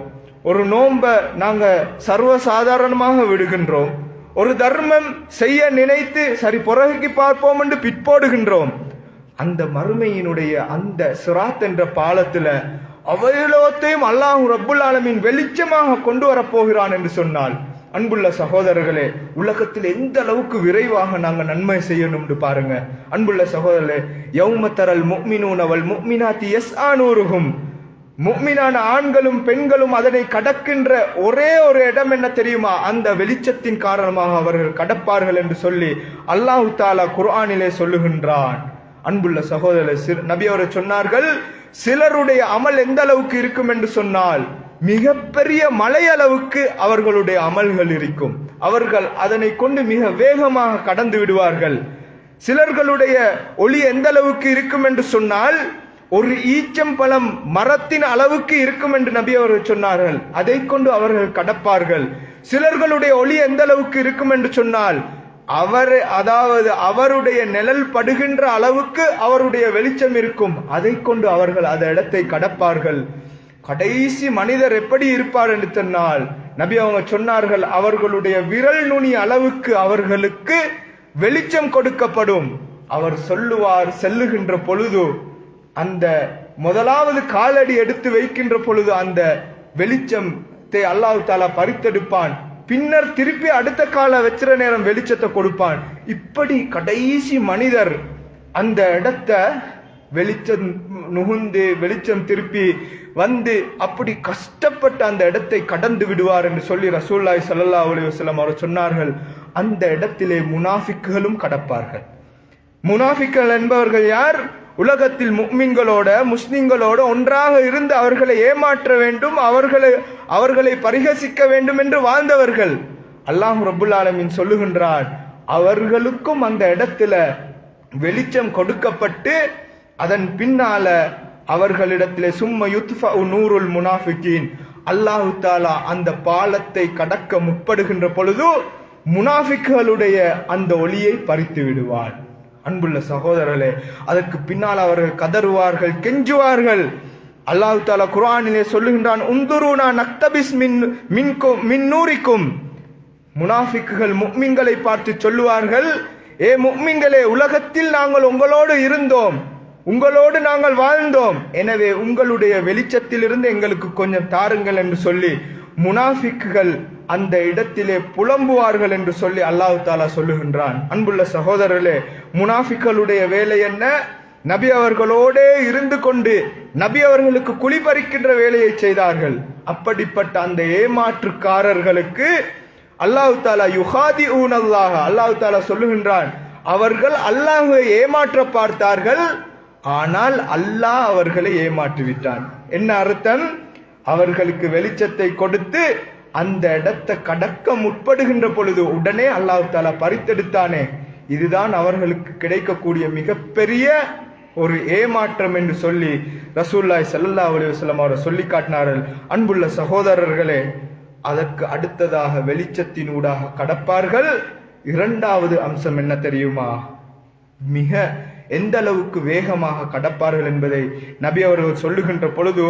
A: ஒரு நோன்பை நாங்க சர்வசாதாரணமாக விடுகின்றோம், ஒரு தர்மம் செய்ய நினைத்து சரி பிறகு பார்ப்போம் என்று பிற்போடுகின்றோம். அந்த மறுமையினுடைய அந்த சிராத் என்ற பாலத்துல அவையோத்தையும் அல்லாஹ் ரப்புல் ஆலமீன் வெளிச்சமாக கொண்டு வரப்போகிறான் என்று சொன்னால், அன்புள்ள சகோதரர்களே, உலகத்தில் எந்த அளவுக்கு விரைவாக நாங்கள் நன்மை செய்யணும் என்று பாருங்க. அன்புள்ள சகோதரர்களே, யௌம தரல் முஃமினூன வல் முஃமினாத்தி யஸ்ஆ நூருஹும், முஃமினான ஆண்களும் பெண்களும் அதனை கடக்கின்ற ஒரே ஒரு இடம் என்ன தெரியுமா? அந்த வெளிச்சத்தின் காரணமாக அவர்கள் கடப்பார்கள் என்று சொல்லி அல்லாஹ் தஆலா குர்ஆனிலே சொல்லுகின்றான். அன்புள்ள சகோதரர், நபி அவர்கள் சொன்னார்கள், சிலருடைய அமல் எந்த அளவுக்கு இருக்கும் என்று சொன்னால் மிகப்பெரிய மலை அளவுக்கு அவர்களுடைய அமல்கள் இருக்கும். அவர்கள் அதனை கொண்டு மிக வேகமாக கடந்து விடுவார்கள். சிலர்களுடைய ஒளி எந்த அளவுக்கு இருக்கும் என்று சொன்னால் ஒரு ஈச்சம்பழம் மரத்தின் அளவுக்கு இருக்கும் என்று நபி அவர்கள் சொன்னார்கள். அதை கொண்டு அவர்கள் கடப்பார்கள். சிலர்களுடைய ஒளி எந்த அளவுக்கு இருக்கும் என்று சொன்னால் அதாவது அவருடைய நிழல் படுகின்ற அளவுக்கு அவருடைய வெளிச்சம் இருக்கும். அதை கொண்டு அவர்கள் அந்த இடத்தை கடப்பார்கள். கடைசி மனிதர் எப்படி இருப்பார் என்று சொன்னால் நபி அவங்க சொன்னார்கள், அவர்களுடைய விரல் நுனி அளவுக்கு அவர்களுக்கு வெளிச்சம் கொடுக்கப்படும். அவர் சொல்லுவார், செல்லுகின்ற பொழுது அந்த முதலாவது காலடி எடுத்து வைக்கின்ற பொழுது அந்த வெளிச்சத்தை அல்லாஹ் தஆலா பறித்தெடுப்பான். பின்னர் திருப்பி அடுத்த கால வச்சிர நேரம் வெளிச்சத்தை கொடுப்பான். இப்படி கடைசி மனிதர் அந்த இடத்தை வெளிச்சம் நுகுந்து வெளிச்சம் திருப்பி வந்து அப்படி கஷ்டப்பட்டு அந்த இடத்தை கடந்து விடுவார் என்று சொல்லி ரசூலுல்லாஹி ஸல்லல்லாஹு அலைஹி வஸல்லம் அவர் சொன்னார்கள். அந்த இடத்திலே முனாஃபிக்குகளும் கடப்பார்கள். முனாஃபிக்குகள் என்பவர்கள் யார்? உலகத்தில் முஃமின்களோட முஸ்லிம்களோட ஒன்றாக இருந்து அவர்களை ஏமாற்ற வேண்டும், அவர்களை பரிகசிக்க வேண்டும் என்று வாழ்ந்தவர்கள். அல்லாஹ் ரப்புல் ஆலமீன் சொல்லுகின்றான், அவர்களுக்கும் அந்த இடத்துல வெளிச்சம் கொடுக்கப்பட்டு அதன் பின்னால அவர்களிடத்திலே சும்ம யுத்ஃபஉ நூருல் முனாஃபிகீன், அல்லாஹ் தஆலா அந்த பாலத்தை கடக்க முற்படுகின்ற பொழுது முனாஃபிக்குகளுடைய அந்த ஒளியை பறித்து விடுவான். அன்புள்ள சகோதரர்களே, அதற்கு பின்னால் அவர்கள் கதறுவார்கள், கெஞ்சுவார்கள். அல்லாஹ் தஆலா குர்ஆனிலே சொல்லுகின்றான், உந்துருனா நக்தபிஸ் மின் நூரிக்கும். முனாஃபிக்குகள் முஃமின்களை பார்த்து சொல்லுவார்கள், ஏ முஃமின்களே, உலகத்தில் நாங்கள் உங்களோடு இருந்தோம், உங்களோடு நாங்கள் வாழ்ந்தோம், எனவே உங்களுடைய வெளிச்சத்திலிருந்து எங்களுக்கு கொஞ்சம் தாருங்கள் என்று சொல்லி முனாஃபிக்குகள் அந்த இடத்திலே புலம்புவார்கள் என்று சொல்லி அல்லாஹ் தஆலா சொல்லுகின்றான். அன்புள்ள சகோதரர்களே, முனாஃபிக்குகளுடைய வேலை என்ன? நபி அவர்களோடே இருந்து கொண்டு நபி அவர்களுக்கு குளிபறிக்கின்ற வேலையை செய்தார்கள். அப்படிப்பட்ட அந்த ஏமாற்றுக்காரர்களுக்கு அல்லாஹ் தஆலா யுஹாதிஊனல்லாஹ, அல்லாஹ் தஆலா சொல்லுகின்றான், அவர்கள் அல்லாஹ்வை ஏமாற்ற பார்த்தார்கள், ஆனால் அல்லாஹ் அவர்களை ஏமாற்றிவிட்டான். என்ன அர்த்தம்? அவர்களுக்கு வெளிச்சத்தை கொடுத்து அந்த இடத்தை கடக்க முற்படுகின்ற பொழுது உடனே அல்லாஹ் தஆலா பறித்தெடுத்தானே, இதுதான் அவர்களுக்கு கிடைக்கக்கூடிய மிகப்பெரிய ஒரு ஏமாற்றம் என்று சொல்லி ரசூலுல்லாஹி ஸல்லல்லாஹு அலைஹி வஸல்லம் அவர் சொல்லி காட்டினார்கள். அன்புள்ள சகோதரர்களே, அதற்கு அடுத்ததாக வெளிச்சத்தினூடாக கடப்பார்கள். இரண்டாவது அம்சம் என்ன தெரியுமா? மிக எந்த அளவுக்கு வேகமாக கடப்பார்கள் என்பதை நபி அவர்கள் சொல்லுகின்ற பொழுது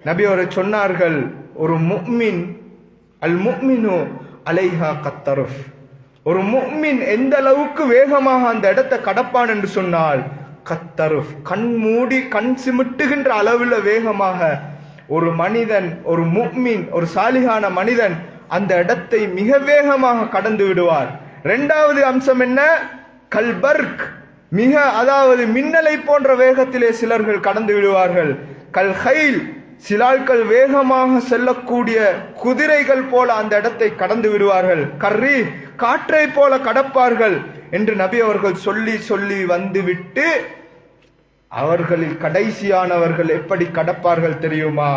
A: நபி அவர்கள் சொன்னார்கள், ஒரு முஃமின் அல் முஃமினு அலைஹா கத்தருஃப், ஒரு முஃமின் எந்த அளவுக்கு வேகமாக அந்த இடத்தை கடப்பான் என்று சொன்னால் கத்தருஃப், கண் மூடி கண் சிமிட்டுகின்ற அளவில் வேகமாக ஒரு மனிதன், ஒரு முஃமின், ஒரு சாலிகான மனிதன் அந்த இடத்தை மிக வேகமாக கடந்து விடுவார். இரண்டாவது அம்சம் என்ன? கல்பர்க், மிக அதாவது மின்னலை போன்ற வேகத்திலே சிலர்கள் கடந்து விடுவார்கள். கல் ஹைல், சிலாள்கள் வேகமாக செல்லக்கூடிய குதிரைகள் போல அந்த இடத்தை கடந்து விடுவார்கள். கர்ரி, காற்றை போல கடப்பார்கள் என்று நபி அவர்கள் சொல்லி சொல்லி வந்துவிட்டு அவர்களில் கடைசியானவர்கள் எப்படி கடப்பார்கள் தெரியுமா?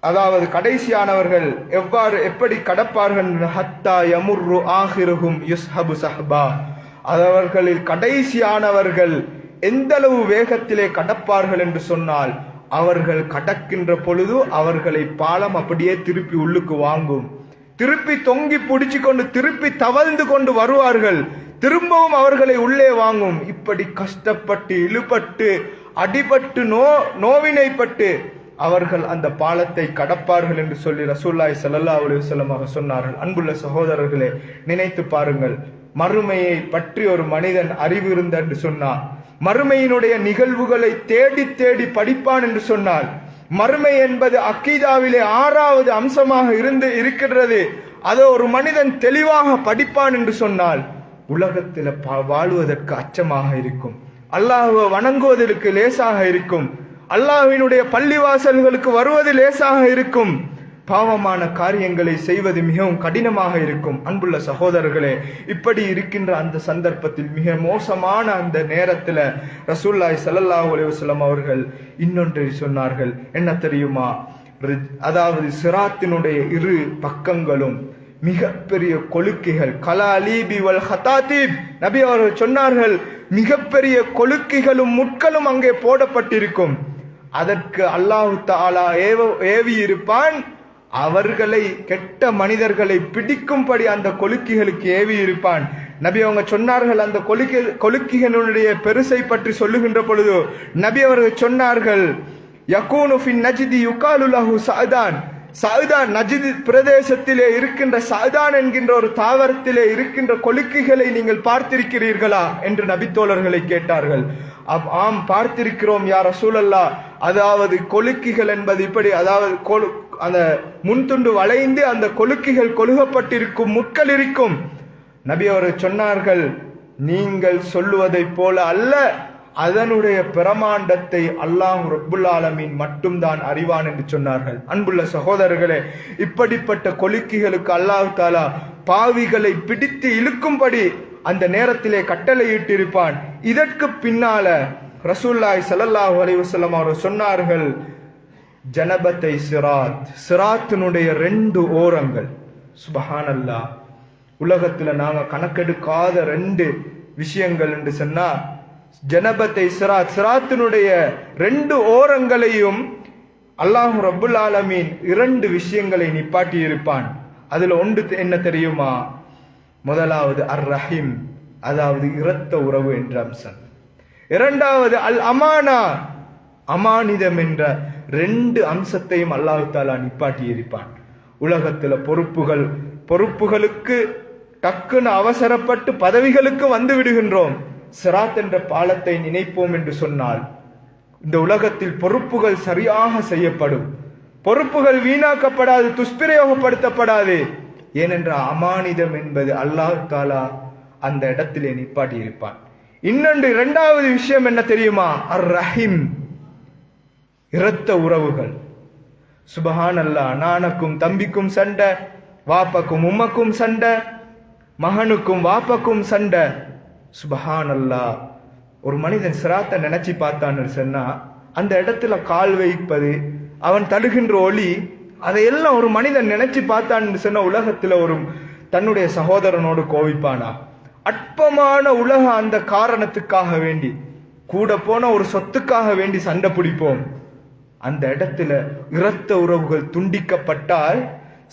A: அதாவது கடைசியானவர்கள் எப்படி கடப்பார்கள்? ஹத்தா யமுர்ரு ஆஹிருஹும் யுஸ்ஹபு சஹபா, அவர்களில் கடைசியானவர்கள் எந்த அளவு வேகத்திலே கடப்பார்கள் என்று சொன்னால் அவர்கள் கடக்கின்ற பொழுது அவர்களை பாலம் அப்படியே திருப்பி உள்ளுக்கு வாங்கும், திருப்பி தொங்கி பிடிச்சு கொண்டு திருப்பி தவழ்ந்து கொண்டு வருவார்கள், திரும்பவும் அவர்களை உள்ளே வாங்கும். இப்படி கஷ்டப்பட்டு இழுபட்டு அடிபட்டு நோவினைப்பட்டு அவர்கள் அந்த பாலத்தை கடப்பார்கள் என்று சொல்லி ரசூலுல்லாஹி ஸல்லல்லாஹு அலைஹி வஸல்லம் அவர்கள் சொன்னார்கள். அன்புள்ள சகோதரர்களே, நினைத்து பாருங்கள், மறுமையை பற்றி ஒரு மனிதன் அறிவு இருந்த என்று சொன்னார், மறுமையினுடைய நிகழ்வுகளை தேடி தேடி படிப்பான் என்று சொன்னால், மறுமை என்பது அக்கீதாவிலே 6வது அம்சமாக இருக்கிறது, அதை ஒரு மனிதன் தெளிவாக படிப்பான் என்று சொன்னால் உலகத்தில் வாழ்வதற்கு அச்சமாக இருக்கும், அல்லாஹ்வை வணங்குவதற்கு லேசாக இருக்கும், அல்லாஹ்வினுடைய பள்ளிவாசல்களுக்கு வருவது லேசாக இருக்கும், பாவமான காரியங்களை செய்வது மிகவும் கடினமாக இருக்கும். அன்புள்ள சகோதரர்களே, இப்படி இருக்கின்ற அந்த சந்தர்ப்பத்தில் மிக மோசமான அந்த நேரத்தில் ரசூலுல்லாஹி ஸல்லல்லாஹு அலைஹி வஸல்லம் அவர்கள் இன்னொன்றை சொன்னார்கள். என்ன தெரியுமா? அதாவது சிராத்தினுடைய 2 பக்கங்களும் மிகப்பெரிய கொழுக்கிகள், கலாலீபி வல் ஹதாதீப், நபி அவர்கள் சொன்னார்கள், மிகப்பெரிய கொழுக்கிகளும் முட்களும் அங்கே போடப்பட்டிருக்கும். அதற்கு அல்லாஹ் தஆலா ஏவி இருப்பான், அவர்களை, கெட்ட மனிதர்களை பிடிக்கும்படி அந்த கொலுக்கிகளுக்கு ஏவி இருப்பான். நபி அவங்க சொன்னார்கள், அந்த கொலுக்கிகளுடைய பெருசை பற்றி சொல்லுகின்ற பொழுது நபி அவர்கள் சொன்னார்கள், யகூனு ஃபின் நஜ்தி யுகாலு லஹு சஅதான். சஅதான் நஜ்த் பிரதேசத்திலே இருக்கின்ற சஅதான் என்கின்ற ஒரு தாவரத்திலே இருக்கின்ற கொலுக்கிகளை நீங்கள் பார்த்திருக்கிறீர்களா என்று நபித்தோழர்களை கேட்டார்கள். ஆம், பார்த்திருக்கிறோம் யா ரசூலல்லாஹ். அதாவது கொலுக்கிகள் என்பது இப்படி, அதாவது அந்த முன்துண்டு வளைந்து அந்த கொலுக்கிகள் கொலுகப்பட்டிருக்கும் முட்கள் இருக்கும். நபி அவர்கள் சொன்னார்கள், நீங்கள் சொல்லுவதை போல அல்ல, அதனுடைய பிரமாண்டத்தை அல்லாஹ் ரப்புல் ஆலமீன் மட்டும்தான் அறிவான் என்று சொன்னார்கள். அன்புள்ள சகோதரர்களே, இப்படிப்பட்ட கொலுக்கிகளுக்கு அல்லாஹ் தஆலா பாவிகளை பிடித்து இழுக்கும்படி அந்த நேரத்திலே கட்டளையிட்டிருப்பான். இதற்கு பின்னால ரசூலுல்லாஹி ஸல்லல்லாஹு அலைஹி வஸல்லம் அவர்கள் சொன்னார்கள், ஜனபத்தை சிராத், சிராத்தினுடைய 2 ஓரங்கள். சுபஹானல்லாஹ், உலகத்துல நாங்க கணக்கெடுக்காத 2 விஷயங்கள் என்று சொன்னா, ஜனபத்தை சிராத், சிராத்தினுடைய 2 ஓரங்களையும் அல்லாஹ் ரப்புல் ஆலமீன் 2 விஷயங்களை நிப்பாட்டி இருப்பான். அதுல ஒன்று என்ன தெரியுமா? முதலாவது அர் ரஹீம், அதாவது இரத்த உறவு என்ற அம்சம். இரண்டாவது அல் அமானா, அமானிதம் என்ற 2 அம்சத்தையும் அல்லாஹ் தஆலா நிப்பாட்டி இருப்பான். உலகத்துல பொறுப்புகளுக்கு டக்குன்னு அவசரப்பட்டு பதவிகளுக்கு வந்து விடுகின்றோம். சிராத் என்ற பாலத்தை நினைப்போம் என்று சொன்னால் இந்த உலகத்தில் பொறுப்புகள் சரியாக செய்யப்படும், பொறுப்புகள் வீணாக்கப்படாது, துஷ்பிரயோகப்படுத்தப்படாது. ஏனென்ற அமானிதம் என்பது அல்லாஹ் தஆலா அந்த இடத்திலே நிப்பாட்டி இருப்பான். இன்னொன்று, 2வது விஷயம் என்ன தெரியுமா? அர் ரஹீம், இரத்த உறவுகள். சுபஹானல்லாஹ், நானுக்கும் தம்பிக்கும் சண்டை, வாப்பக்கும் உம்மக்கும் சண்டை, மகனுக்கும் வாப்பக்கும் சண்டை. சுபஹானல்லாஹ், ஒரு மனிதன் சிராத்தை நினைச்சு பார்த்தான்னு சொன்னா அந்த இடத்துல கால் வைப்பது, அவன் தடுகின்ற ஒளி, அதையெல்லாம் ஒரு மனிதன் நினைச்சு பார்த்தான்னு சொன்ன உலகத்துல ஒரு தன்னுடைய சகோதரனோடு கோவிப்பானா? அற்பமான உலக அந்த காரணத்துக்காக வேண்டி, கூட போன ஒரு சொத்துக்காக வேண்டி சண்டை பிடிப்போம். அந்த இடத்துல இரத்த உறவுகள் துண்டிக்கப்பட்டால்,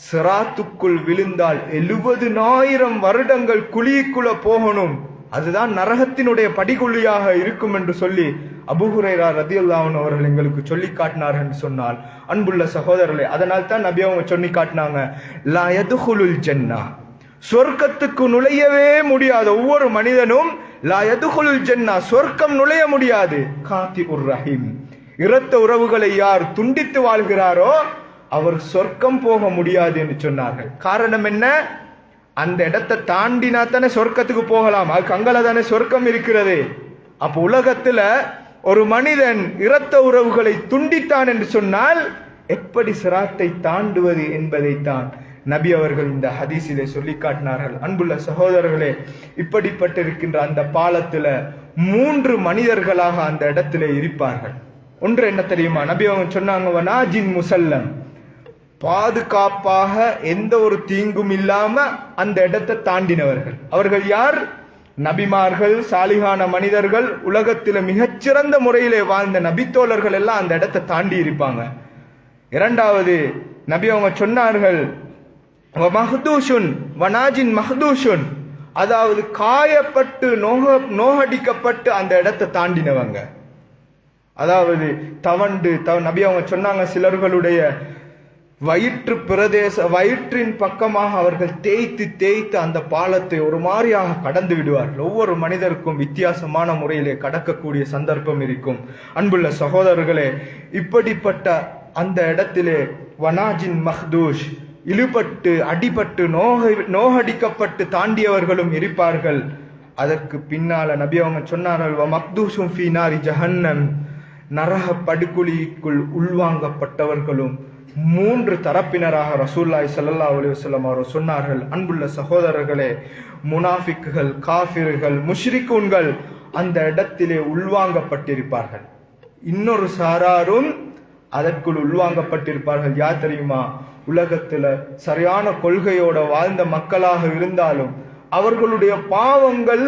A: சிராத்துக்குள் விழுந்தால் 70,000 வருடங்கள் குழிக்குள்ள போகணும், அதுதான் நரகத்தினுடைய படிகுழியாக இருக்கும் என்று சொல்லி அபூ ஹுரைரா ரலியல்லாஹு அன்ஹு அவர்கள் எங்களுக்கு சொல்லி காட்டினார்கள் என்று சொன்னால், அன்புள்ள சகோதரர்களே, அதனால் தான் நபி அவங்க சொல்லி காட்டினாங்க, லா யதுகுலுல் ஜன்னா, சொர்க்கத்துக்கு நுழையவே முடியாது ஒவ்வொரு மனிதனும், லா யதுகுலுல் ஜன்னா, சொர்க்கம் நுழைய முடியாது. காத்தி உர் ரஹீம், இரத்த உறவுகளை யார் துண்டித்து வாழ்கிறாரோ அவர் சொர்க்கம் போக முடியாது என்று சொன்னார்கள். காரணம் என்ன? அந்த இடத்தை தாண்டினா தானே சொர்க்கத்துக்கு போகலாம், அதுக்கு அங்கல தானே சொர்க்கம் இருக்கிறது. அப்போ உலகத்துல ஒரு மனிதன் இரத்த உறவுகளை துண்டித்தான் என்று சொன்னால் எப்படி சிராத்தை தாண்டுவது என்பதைத்தான் நபி அவர்கள் இந்த ஹதீஸிலே சொல்லி காட்டினார்கள். அன்புள்ள சகோதரர்களே, இப்படிப்பட்டிருக்கின்ற அந்த பாலத்துல 3 மனிதர்களாக அந்த இடத்திலே இருப்பார்கள். ஒன்று என்ன தெரியுமா? நபி அவங்க சொன்னாங்க, வனாஜின் முசல்லம், பாதுகாப்பாக எந்த ஒரு தீங்கும் இல்லாம அந்த இடத்தை தாண்டினவர்கள். அவர்கள் யார்? நபிமார்கள், சாலிகான மனிதர்கள், உலகத்தில மிகச்சிறந்த முறையிலே வாழ்ந்த நபித்தோழர்கள் எல்லாம் அந்த இடத்தை தாண்டி இருப்பாங்க. 2வது நபி அவங்க சொன்னார்கள், மஹ்தூஷுன், வனாஜின் மஹ்தூஷுன், அதாவது காயப்பட்டு நோகடிக்கப்பட்டு அந்த இடத்தை தாண்டினவங்க. அதாவது நபி அவங்க சொன்னாங்க, சிலர்களுடைய வயிற்றின் பக்கமாக அவர்கள் தேய்த்து அந்த பாலத்தை ஒரு மாதிரியாக கடந்து விடுவார்கள். ஒவ்வொரு மனிதருக்கும் வித்தியாசமான முறையிலே கடக்கக்கூடிய சந்தர்ப்பம் இருக்கும். அன்புள்ள சகோதரர்களே, இப்படிப்பட்ட அந்த இடத்திலே வனாஜின் மஹ்தூஷ், இழுபட்டு அடிபட்டு நோகடிக்கப்பட்டு தாண்டியவர்களும் இருப்பார்கள். அதற்கு பின்னால நபி அவங்க சொன்னார்கள், மக்தூஷும் ஃபீ நாரி ஜஹன்னம், நரக படுகுழிக்குள் உள்வாங்கப்பட்டவர்களும் 3 தரப்பினராக ரசூலுல்லாஹி ஸல்லல்லாஹு அலைஹி வஸல்லம் அவர்கள் சொன்னார்கள். அன்புள்ள சகோதரர்களே, முனாஃபிக்குகள், காஃபிர்கள், முஷ்ரிக்குன்கள் அந்த இடத்திலே உள்வாங்கப்பட்டிருப்பார்கள். இன்னொரு சாராரும் அதற்குள் உள்வாங்கப்பட்டிருப்பார்கள். யார் தெரியுமா? உலகத்துல சரியான கொள்கையோட வாழ்ந்த மக்களாக இருந்தாலும் அவர்களுடைய பாவங்கள்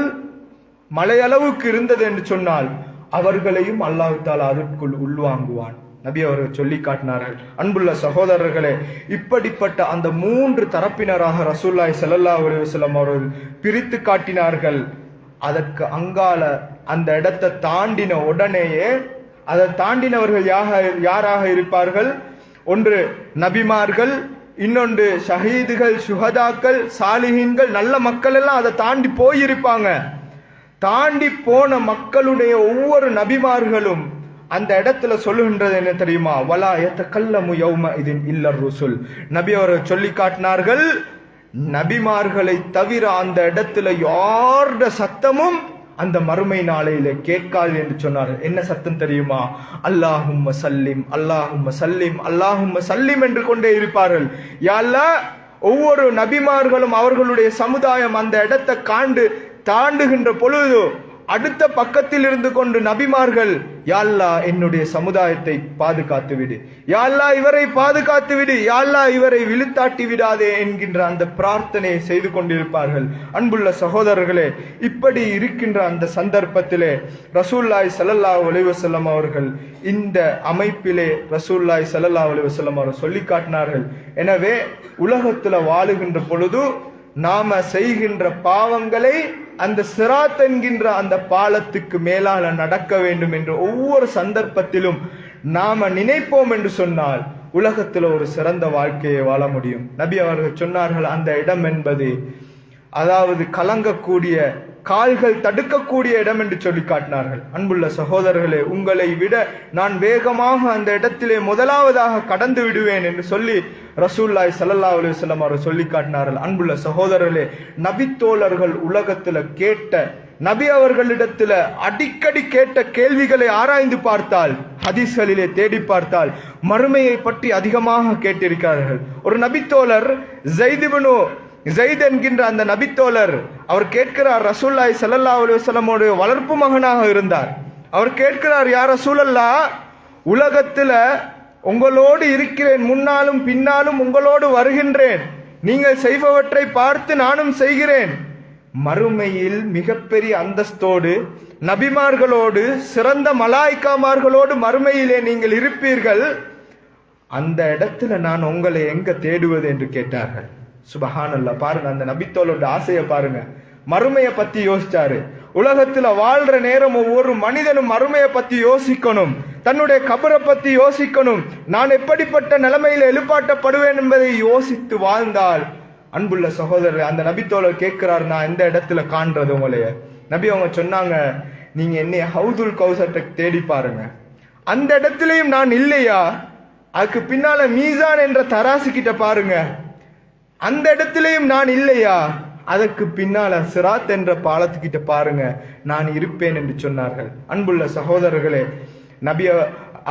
A: மலையளவுக்கு இருந்தது என்று சொன்னால் அவர்களையும் அல்லாஹ் தஆலா அதற்குள் உள்வாங்குவான். நபி அவர்கள் சொல்லி காட்டினார்கள். அன்புள்ள சகோதரர்களே, இப்படிப்பட்ட அந்த 3 தரப்பினராக ரசூலுல்லாஹி ஸல்லல்லாஹு அலைஹி வஸல்லம் அவர்கள் பிரித்து காட்டினார்கள். அதற்கு அங்கால அந்த இடத்தை தாண்டின உடனேயே அதை தாண்டினவர்கள் யாராக இருப்பார்கள்? ஒன்று நபிமார்கள், இன்னொன்று ஷஹீதுகள், சுஹதாக்கள், சாலிஹீன்கள், நல்ல மக்கள் எல்லாம் அதை தாண்டி போயிருப்பாங்க. தாண்டி போன மக்களுடைய ஒவ்வொரு நபிமார்களும் அந்த இடத்துல சொல்லுகின்றது என்ன தெரியுமா? வலா யதகல்லமு யௌமஇதின் இல்லர் ருசுல். நபி அவர்கள் சொல்லி காட்டினார்கள், நபிமார்களை தவிர அந்த இடத்துல யாருட சத்தமும் அந்த மறுமை நாளையில கேட்காது என்று சொன்னார்கள். என்ன சத்தம் தெரியுமா? அல்லாஹும்ம சல்லிம், அல்லாஹும்ம சல்லிம், அல்லாஹும்ம சல்லிம் என்று கொண்டே இருப்பார்கள். யா அல்லாஹ், ஒவ்வொரு நபிமார்களும் அவர்களுடைய சமுதாயம் அந்த இடத்தை தாண்டுகின்ற பொழுது அடுத்த பக்கத்தில் இருந்து கொண்டு நபிமார்கள், யா அல்லாஹ் என்னுடைய சமுதாயத்தை பாதுகாத்து விடு, யா அல்லாஹ் இவரை பாதுகாத்து விடு, யா அல்லாஹ் இவரை விழுத்தாட்டி விடாதே என்கின்ற அந்த பிரார்த்தனையை செய்து கொண்டிருப்பார்கள். அன்புள்ள சகோதரர்களே, இப்படி இருக்கின்ற அந்த சந்தர்ப்பத்திலே ரசூலுல்லாஹி ஸல்லல்லாஹு அலைஹி வஸல்லம் அவர்கள் இந்த அமைப்பிலே ரசூலுல்லாஹி ஸல்லல்லாஹு அலைஹி வஸல்லம் அவர்கள் சொல்லி காட்டினார்கள். எனவே உலகத்துல வாழுகின்ற பொழுது நாம செய்கின்ற பாவங்களை அந்த சிராத் என்கின்ற அந்த பாலத்துக்கு மேலால நடக்க வேண்டும் என்று ஒவ்வொரு சந்தர்ப்பத்திலும் நாம நினைப்போம் என்று சொன்னால் உலகத்தில் ஒரு சிறந்த வாழ்க்கையை வாழ முடியும். நபி அவர்கள் சொன்னார்கள், அந்த இடம் என்பது அதாவது கலங்கக்கூடிய, கால்கள் தடுக்கக்கூடிய இடம் என்று சொல்லி காட்டினார்கள். அன்புள்ள சகோதரர்களே, உங்களை விட நான் வேகமாக அந்த இடத்திலே முதலாவதாக கடந்து விடுவேன் என்று சொல்லி ரசூலுல்லாஹி ஸல்லல்லாஹு அலைஹி வஸல்லம் அவர்கள் சொல்லி காட்டினார்கள். அன்புள்ள சகோதரர்களே, நபித்தோழர்கள் உலகத்துல கேட்ட, நபி அவர்களிடத்துல அடிக்கடி கேட்ட கேள்விகளை ஆராய்ந்து பார்த்தால், ஹதீஸ்களிலே தேடி பார்த்தால் மறுமையை பற்றி அதிகமாக கேட்டிருக்கிறார்கள். ஒரு நபித்தோழர் ஜெயித் என்கின்ற அந்த நபித்தோழர், அவர் கேட்கிறார், ரசூலுல்லாஹி ஸல்லல்லாஹு அலைஹி வஸல்லமோட வளர்ப்பு மகனாக இருந்தார். அவர் கேட்கிறார், யா ரசூலல்லாஹ், உலகத்துல உங்களோடு இருக்கிறேன், முன்னாலும் பின்னாலும் உங்களோடு வருகின்றேன், நீங்கள் செய்பவற்றை பார்த்து நானும் செய்கிறேன். மறுமையில் மிகப்பெரிய அந்தஸ்தோடு நபிமார்களோடு சிறந்த மலாய்க்காமார்களோடு மறுமையிலே நீங்கள் இருப்பீர்கள், அந்த இடத்துல நான் உங்களை எங்க தேடுவது என்று கேட்டார்கள். சுபஹானல்லாஹ், பாருங்க அந்த நபித்தோளோட ஆசையை பாருங்க. மறுமையை பத்தி யோசிச்சாரு. உலகத்துல வாழ்ற நேரம் ஒவ்வொரு மனிதனும் மறுமையை பத்தி யோசிக்கணும், தன்னுடைய கபரை பத்தி யோசிக்கணும், நான் எப்படிப்பட்ட நிலைமையில எழுப்பாட்டப்படுவேன் என்பதை யோசித்து வாழ்ந்தால், அன்புள்ள சகோதரர், அந்த நபித்தோழர் கேட்கிறார், நான் எந்த இடத்துல காண்றது உங்களைய? நபி அவங்க சொன்னாங்க, நீங்க என்னை ஹவுதுல் கௌசரை தேடி பாருங்க, அந்த இடத்திலையும் நான் இல்லையா? அதுக்கு பின்னால மீசான் என்ற தராசு கிட்ட பாருங்க, அந்த இடத்திலையும் நான் இல்லையா? அதற்கு பின்னால சிராத் என்ற பாலத்துக்கிட்ட பாருங்க, நான் இருப்பேன் என்று சொன்னார்கள். அன்புள்ள சகோதரர்களே, நபி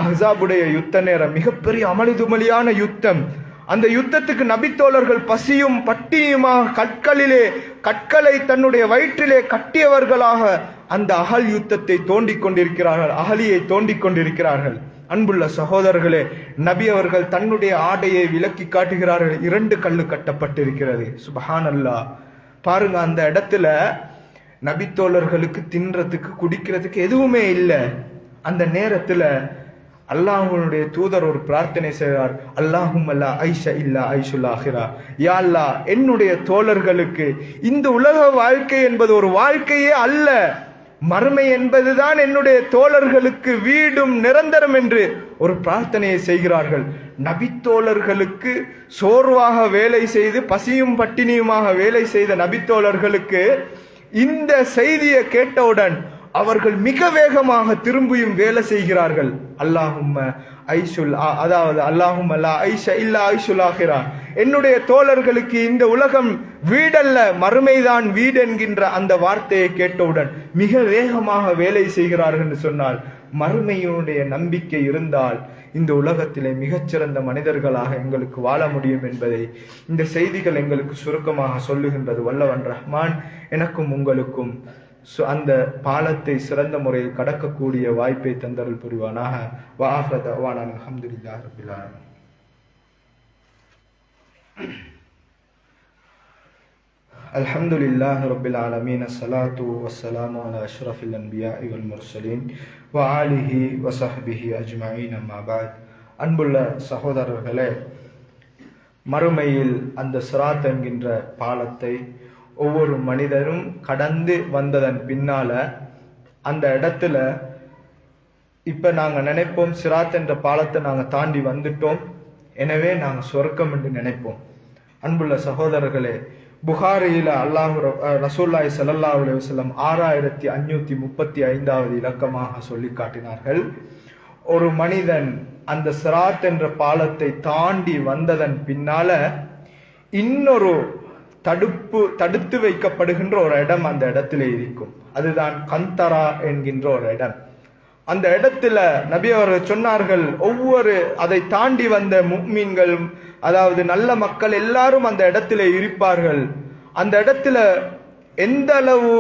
A: அஹ்ஸாபுடைய யுத்த நேரம் மிகப்பெரிய அமளிதுமலியான யுத்தம். அந்த யுத்தத்துக்கு நபித்தோழர்கள் பசியும் பட்டினியுமாக கற்களை தன்னுடைய வயிற்றிலே கட்டியவர்களாக அந்த அகல் யுத்தத்தை தோண்டிக் கொண்டிருக்கிறார்கள், அகலியை தோண்டிக் கொண்டிருக்கிறார்கள். அன்புள்ள சகோதரர்களே, நபி அவர்கள் தன்னுடைய ஆடையை விலக்கி காட்டுகிறார்கள். 2 கல்லு கட்டப்பட்டிருக்கிறது. சுப்ஹானல்லாஹ், பாருங்க அந்த இடத்துல நபித்தோழர்களுக்கு தின்றதுக்கு குடிக்கிறதுக்கு எதுவுமே இல்லை. அந்த நேரத்துல அல்லாஹ்வுடைய தூதர் ஒரு பிரார்த்தனை செய்கிறார், அல்லாஹும்ம லா ஐஷ இல்லா ஐஷுல் ஆஹிரா. யா அல்லாஹ், என்னுடைய தோழர்களுக்கு இந்த உலக வாழ்க்கை என்பது ஒரு வாழ்க்கையே அல்ல, மறுமை என்பதுதான் என்னுடைய தோழர்களுக்கு வீடும் நிரந்தரம் என்று ஒரு பிரார்த்தனையை செய்கிறார்கள். நபித்தோழர்களுக்கு சோர்வாக வேலை செய்து பசியும் பட்டினியுமாக வேலை செய்த நபித்தோழர்களுக்கு இந்த செய்தியை கேட்டவுடன் அவர்கள் மிக வேகமாக திரும்பியும் வேலை செய்கிறார்கள். அல்லாஹும்ம ஐஷுல், அதாவது அல்லாஹும்ம லா ஐஷ இல்லா ஐஷுல் ஆஹிரா, என்னுடைய தோழர்களுக்கு இந்த உலகம் வீடல்ல மறுமைதான் வீடு என்கின்ற அந்த வார்த்தையை கேட்டவுடன் மிக வேகமாக வேலை செய்கிறார்கள் என்று சொன்னால், மறுமையினுடைய நம்பிக்கை இருந்தால் இந்த உலகத்திலே மிகச்சிறந்த மனிதர்களாக எங்களுக்கு வாழ முடியும் என்பதை இந்த செய்திகள் எங்களுக்கு சுருக்கமாக சொல்லுகின்றது. வல்லவன் ரஹ்மான் எனக்கும் உங்களுக்கும் அந்த பாலத்தை சிறந்த முறையில் கடக்கக்கூடிய வாய்ப்பை தந்தருள் புரிவானாக. வஆஃபிரு தஅவானா அல்ஹம்துலில்லாஹி ரப்பில் ஆலமீன். அல்ஹம்துலில்லாஹி ரப்பில் ஆலமீன். அஸ்ஸலாத்து வஸ்ஸலாமு அலா அஷ்ரஃபில் அன்பியாஇ வல் முர்சலீன் வ ஆலிஹி வ ஸஹ்பிஹி அஜ்மஈன். அம்மா பஅத். அன்புள்ள சகோதரர்களே, மறுமையில் அந்த சிராத் என்கின்ற பாலத்தை ஒவ்வொரு மனிதரும் கடந்து வந்ததன் பின்னால அந்த இடத்துல இப்ப நாங்க நினைப்போம், சிராத் என்ற பாலத்தை நாங்க தாண்டி வந்துட்டோம், எனவே நாங்க சொர்க்கம் என்று நினைப்போம். அன்புள்ள சகோதரர்களே, புகாரியில ரசூலுல்லாஹி ஸல்லல்லாஹு அலைஹி வஸல்லம் 6535வது இலக்கமாக சொல்லி காட்டினார்கள், ஒரு மனிதன் அந்த சிராத் என்ற பாலத்தை தாண்டி வந்ததன் பின்னால இன்னொரு தடுத்து வைக்கப்படுகின்ற ஒரு இடம் அந்த இடத்திலே இருக்கும். அதுதான் கந்தரா என்கின்ற ஒரு இடம். அந்த இடத்துல நபி அவர்கள் சொன்னார்கள், ஒவ்வொரு அதை தாண்டி வந்த முஃமின்கள், அதாவது நல்ல மக்கள் எல்லாரும் அந்த இடத்திலே இருப்பார்கள். அந்த இடத்துல எந்த அளவு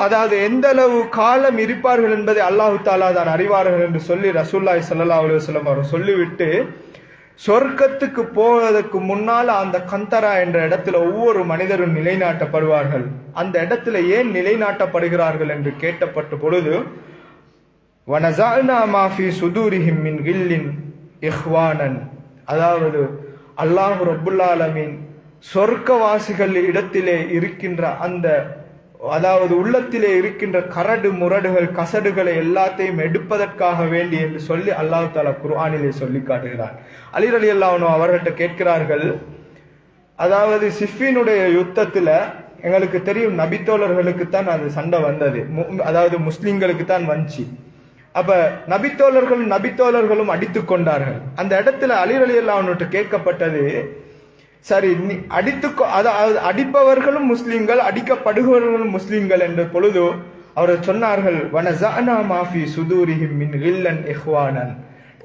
A: அதாவது எந்த அளவு காலம் இருப்பார்கள் என்பதை அல்லாஹு தாலா தான் அறிவார்கள் என்று சொல்லி ரசூலுல்லாஹி ஸல்லல்லாஹு அலைஹி வஸல்லம் அவர் சொல்லிவிட்டு, சொர்க்கத்துக்கு போவதற்கு முன்னால அந்த கந்தரா என்ற இடத்துல ஒவ்வொரு மனிதரும் நிலைநாட்டப்படுவார்கள். அந்த இடத்துல ஏன் நிலைநாட்டப்படுகிறார்கள் என்று கேட்டப்பட்ட பொழுது, வனஸஅனா மா ஃபீ சுதூரிஹிம் மின் கில்லின் இஹ்வானன், அதாவது அல்லாஹ் ரப்புல் ஆலமீன் சொர்க்கவாசிகள் இடத்திலே இருக்கின்ற அந்த, அதாவது உள்ளத்திலே இருக்கின்ற கரடு முரடுகள் கசடுகளை எல்லாத்தையும் எடுப்பதற்காக வேண்டி என்று சொல்லி அல்லாஹ் தஆலா குர்ஆனிலே சொல்லி காட்டுகிறார். அலி ரலியல்லாஹு அன்ஹு அவர்கிட்ட கேட்கிறார்கள், அதாவது சிஃபினுடைய யுத்தத்துல எங்களுக்கு தெரியும் நபித்தோழர்களுக்கு தான் அது சண்டை வந்தது, அதாவது முஸ்லிம்களுக்கு தான் வந்துச்சு. அப்ப நபித்தோழர்களும் அடித்து கொண்டார்கள். அந்த இடத்துல அலி ரலியல்லாஹு அன்ஹு கேட்கப்பட்டது, சரி அடிப்பவர்களும் முஸ்லிம்கள், அடிக்கப்படுபவர்களும் முஸ்லிம்கள் என்ற பொழுது அவர்கள் சொன்னார்கள், வனஸஅனா மா ஃபீ சுதூரிஹிம் மின் கில்லன் இஹ்வானன்,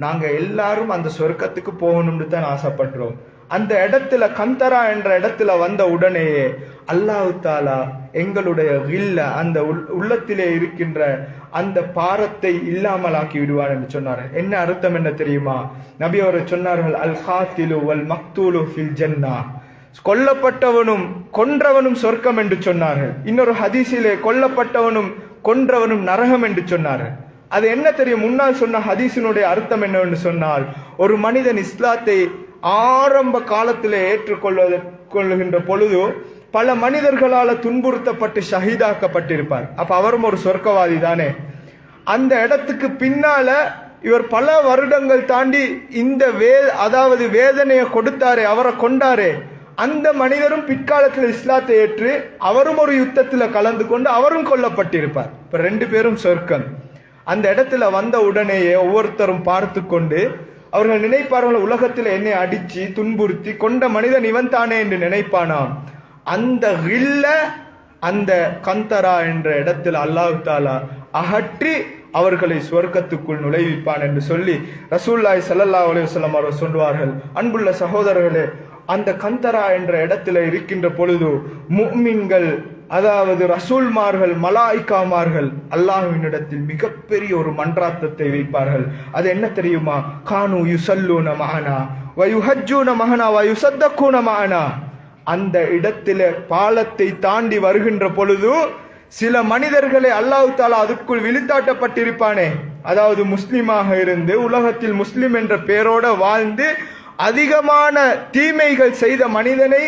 A: நாங்க எல்லாரும் அந்த சொர்க்கத்துக்கு போகணும்னு தான் ஆசைப்படுறோம். அந்த இடத்துல கந்தரா என்ற இடத்துல வந்த உடனேயே அல்லாஹ் தாலா எங்களுடைய கில்ல, அந்த உள்ளத்திலே இருக்கின்ற அந்த பாரத்தை இல்லாமலாக்கி விடுவார் என்று சொன்னார்கள். என்ன அர்த்தம் என்ன தெரியுமா? நபி அவர்கள் சொன்னார்கள், அல் காத்திலு வல் மக்தூலு ஃபில் ஜன்னா, கொல்லப்பட்டவனும் கொன்றவனும் சொர்க்கம் என்று சொன்னார்கள். இன்னொரு ஹதீஸிலே கொல்லப்பட்டவனும் கொன்றவனும் நரகம் என்று சொன்னார்கள். அது என்ன தெரியும்? முன்னால் சொன்ன ஹதீஸினுடைய அர்த்தம் என்னவென்று சொன்னால், ஒரு மனிதன் இஸ்லாத்தை ஆரம்ப காலத்திலே ஏற்றுக்கொள்ளுகின்ற பொழுது பல மனிதர்களால துன்புறுத்தப்பட்டு ஷஹீதாக்கப்பட்டிருப்பார். அப்ப அவரும் ஒரு சொர்க்கவாதி தானே. அந்த இடத்துக்கு பின்னால இவர் பல வருடங்கள் தாண்டி இந்த அதாவது வேதனையை கொடுத்தாரே, அவரை கொண்டாரே, அந்த மனிதரும் பிற்காலத்தில் இஸ்லாத்தை ஏற்று அவரும் ஒரு யுத்தத்தில் கலந்து கொண்டு அவரும் கொல்லப்பட்டிருப்பார். இப்ப 2 பேரும் சொர்க்கம். அந்த இடத்துல வந்த உடனேயே ஒவ்வொருத்தரும் பார்த்து கொண்டு அவர்கள் நினைப்பார்கள், உலகத்தில் என்னை அடிச்சு துன்புறுத்தி கொண்ட மனிதன் இவன் தானே என்று நினைப்பானாம். அந்த அந்த கந்தரா என்ற இடத்தில் அல்லாஹ் தாலா அகற்றி அவர்களை சொர்க்கத்துக்குள் நுழைவிப்பான் என்று சொல்லி ரசூலுல்லாஹி ஸல்லல்லாஹு அலைஹி வஸல்லம் அவர்கள் சொல்வார்கள். அன்புள்ள சகோதரர்களே, அந்த கந்தரா என்ற இடத்துல இருக்கின்ற பொழுது முஃமின்கள், அதாவது ரசூல்மார்கள், மலாய்க்காமார்கள் அல்லாஹ்வினிடத்தில் மிகப்பெரிய ஒரு மன்றாத்தத்தை வைப்பார்கள். அது என்ன தெரியுமா? கானு யுஸல்லூன மஅனா வ யுஹஜ்ஜூன மஅனா வ யுஸத்தகூன மஅனா. அந்த இடத்தில பாலத்தை தாண்டி வருகின்ற பொழுது சில மனிதர்களை அல்லாஹ் தஆலா அதுக்குள் விழுத்தாட்டப்பட்டிருப்பானே, அதாவது முஸ்லிமாக இருந்து உலகத்தில் முஸ்லிம் என்ற பெயரோட வாழ்ந்து அதிகமான தீமைகள் செய்த மனிதனை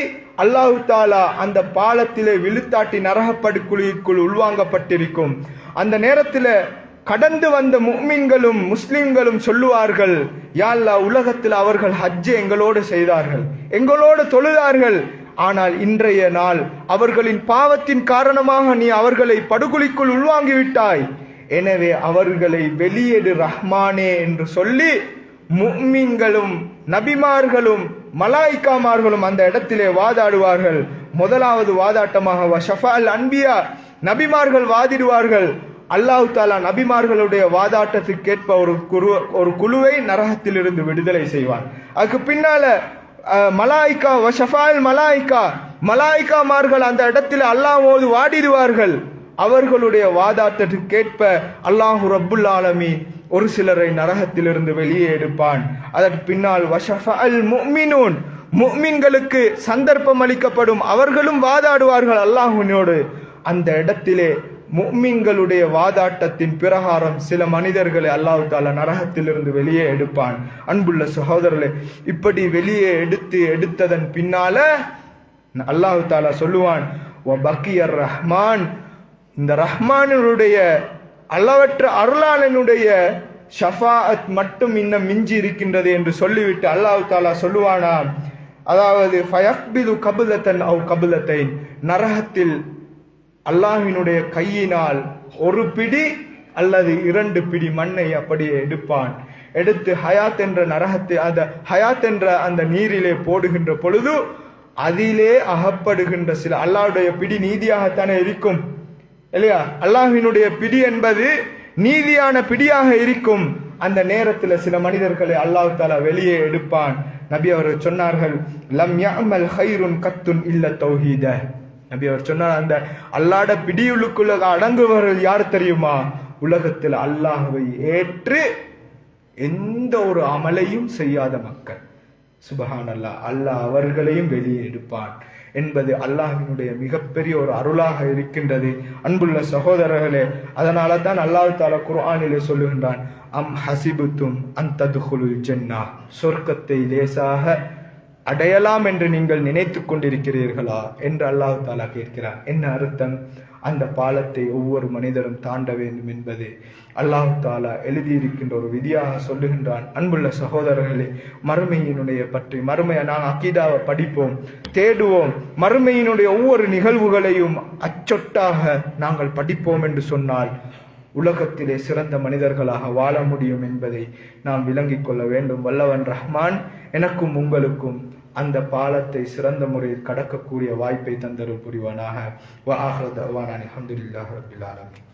A: அல்லாஹ் தஆலா அந்த பாலத்திலே விழுத்தாட்டி நரகப்படுக்குழிக்குள் உள்வாங்கப்பட்டிருக்கும். அந்த நேரத்தில் கடந்து வந்த முஃமின்களும் முஸ்லிம்களும் சொல்லுவார்கள், யா அல்லாஹ், உலகத்தில் அவர்கள் ஹஜ்ஜை எங்களோடு செய்தார்கள், எங்களோடு தொழுதார்கள், ஆனால் இன்றைய நாள் அவர்களின் பாவத்தின் காரணமாக நீ அவர்களை படுகுழிக்குள் உள்வாங்கிவிட்டாய், எனவே அவர்களை வெளியேடு ரஹ்மானே என்று சொல்லி முஃமின்களும் நபிமார்களும் மலாய்க்காமார்களும் அந்த இடத்திலே வாதாடுவார்கள். முதலாவது வாதாட்டமாக வஷஃபஅல் அன்பியா, நபிமார்கள் வாதிடுவார்கள். அல்லாஹ் தஆலா நபிமார்களுடைய வாதாட்டத்துக்கேற்ப ஒரு குழுவை நரகத்திலிருந்து விடுதலை செய்வார். அதுக்கு பின்னால மலாய்க்கா வஷஃபஅல் மலாய்க்கா, மலாய்க்காமார்கள் அந்த இடத்தில் அல்லாஹ்வோடு வாடிடுவார்கள். அவர்களுடைய வாதாட்டத்துக்கேற்ப அல்லாஹ் ரப்புல் ஆலமீன் ஒரு சிலரை நரகத்திலிருந்து வெளியே எடுப்பான். அதற்கு பின்னால் வஷஃபஅல் முஃமினூன், முஃமின்களுக்கு சந்தர்ப்பம் அளிக்கப்படும், அவர்களும் வாதாடுவார்கள் அல்லாஹ்வினோடு. அந்த இடத்திலே முஃமின்களுடைய வாதாட்டத்தின் பிரகாரம் சில மனிதர்களை அல்லாஹ் தஆலா நரகத்திலிருந்து வெளியே எடுப்பான். அன்புள்ள சகோதரர்களே, இப்படி வெளியே எடுத்ததன் பின்னால அல்லாஹ் தஆலா சொல்லுவான், வபக்கியர் ரஹ்மான், இந்த ரஹ்மானுடைய அளவற்ற அருளாளனுடைய ஷஃபாஅத் மட்டும் இன்னும் மிஞ்சி இருக்கின்றது என்று சொல்லிவிட்டு அல்லாஹ் தஆலா சொல்லுவானாம், அதாவது ஃபயக்பிது கபுலத்தன் அவ் கபுலத்தைன், நரகத்தில் அல்லாஹ்வினுடைய கையினால் ஒரு பிடி அல்லது 2 பிடி மண்ணை அப்படியே எடுப்பான். எடுத்து ஹயாத் என்ற நரகத்தை, அந்த ஹயாத் என்ற அந்த நீரிலே போடுகின்ற பொழுது அதிலே அகப்படுகின்ற சில, அல்லாஹ்வுடைய பிடி நீதியாகத்தானே இருக்கும் இல்லையா? அல்லாஹ்வினுடைய பிடி என்பது நீதியான பிடியாக இருக்கும். அந்த நேரத்தில் சில மனிதர்களை அல்லாஹ் தஆலா வெளியே எடுப்பான். நபி அவர்கள் சொன்னார்கள், லம் யஅமல் கைருன் கத்துன் இல்ல தௌஹீத. நபி அவர் சொன்னார், அந்த அல்லாஹ்வுடைய பிடியுள்ளுக்குள்ள அடங்குவர்கள் யார் தெரியுமா? உலகத்தில் அல்லாஹ்வை ஏற்று எந்த ஒரு அமலையும் செய்யாத மக்கள். சுபஹானல்லாஹ், அல்லாஹ் அவர்களையும் வெளியே எடுப்பான் என்பது அல்லாஹ்வினுடைய மிகப்பெரிய ஒரு அருளாக இருக்கின்றது. அன்புள்ள சகோதரர்களே, அதனால தான் அல்லாஹ் தஆலா குர்ஆனிலே சொல்லுகின்றான், அம் ஹசிபுத்தும் அன் தத்குலுல் ஜன்னah, சொர்க்கத்தை லேசாக அடையலாம் என்று நீங்கள் நினைத்து கொண்டிருக்கிறீர்களா என்று அல்லாஹ் தஆலா கேட்கிறான். என்ன அர்த்தம்? அந்த பாலத்தை ஒவ்வொரு மனிதரும் தாண்ட வேண்டும் என்பது அல்லாஹ் தஆலா எழுதியிருக்கின்ற ஒரு விதியாக சொல்லுகின்றான். அன்புள்ள சகோதரர்களே, மறுமையினுடைய பற்றி மறுமையை நாங்கள் அகீதாவை படிப்போம், தேடுவோம். மறுமையினுடைய ஒவ்வொரு நிகழ்வுகளையும் அச்சொட்டாக நாங்கள் படிப்போம் என்று சொன்னால் உலகத்திலே சிறந்த மனிதர்களாக வாழ முடியும் என்பதை நாம் விளங்கிக் கொள்ள வேண்டும். வல்லவன் ரஹ்மான் எனக்கும் உங்களுக்கும் அந்த பாலத்தை சிறந்த முறையில் கடக்கக்கூடிய வாய்ப்பை தந்தருள் புரிவானாக. வ ஆஹிரு தஅவானா அல்ஹம்துலில்லாஹி ரப்பில் ஆலமீன்.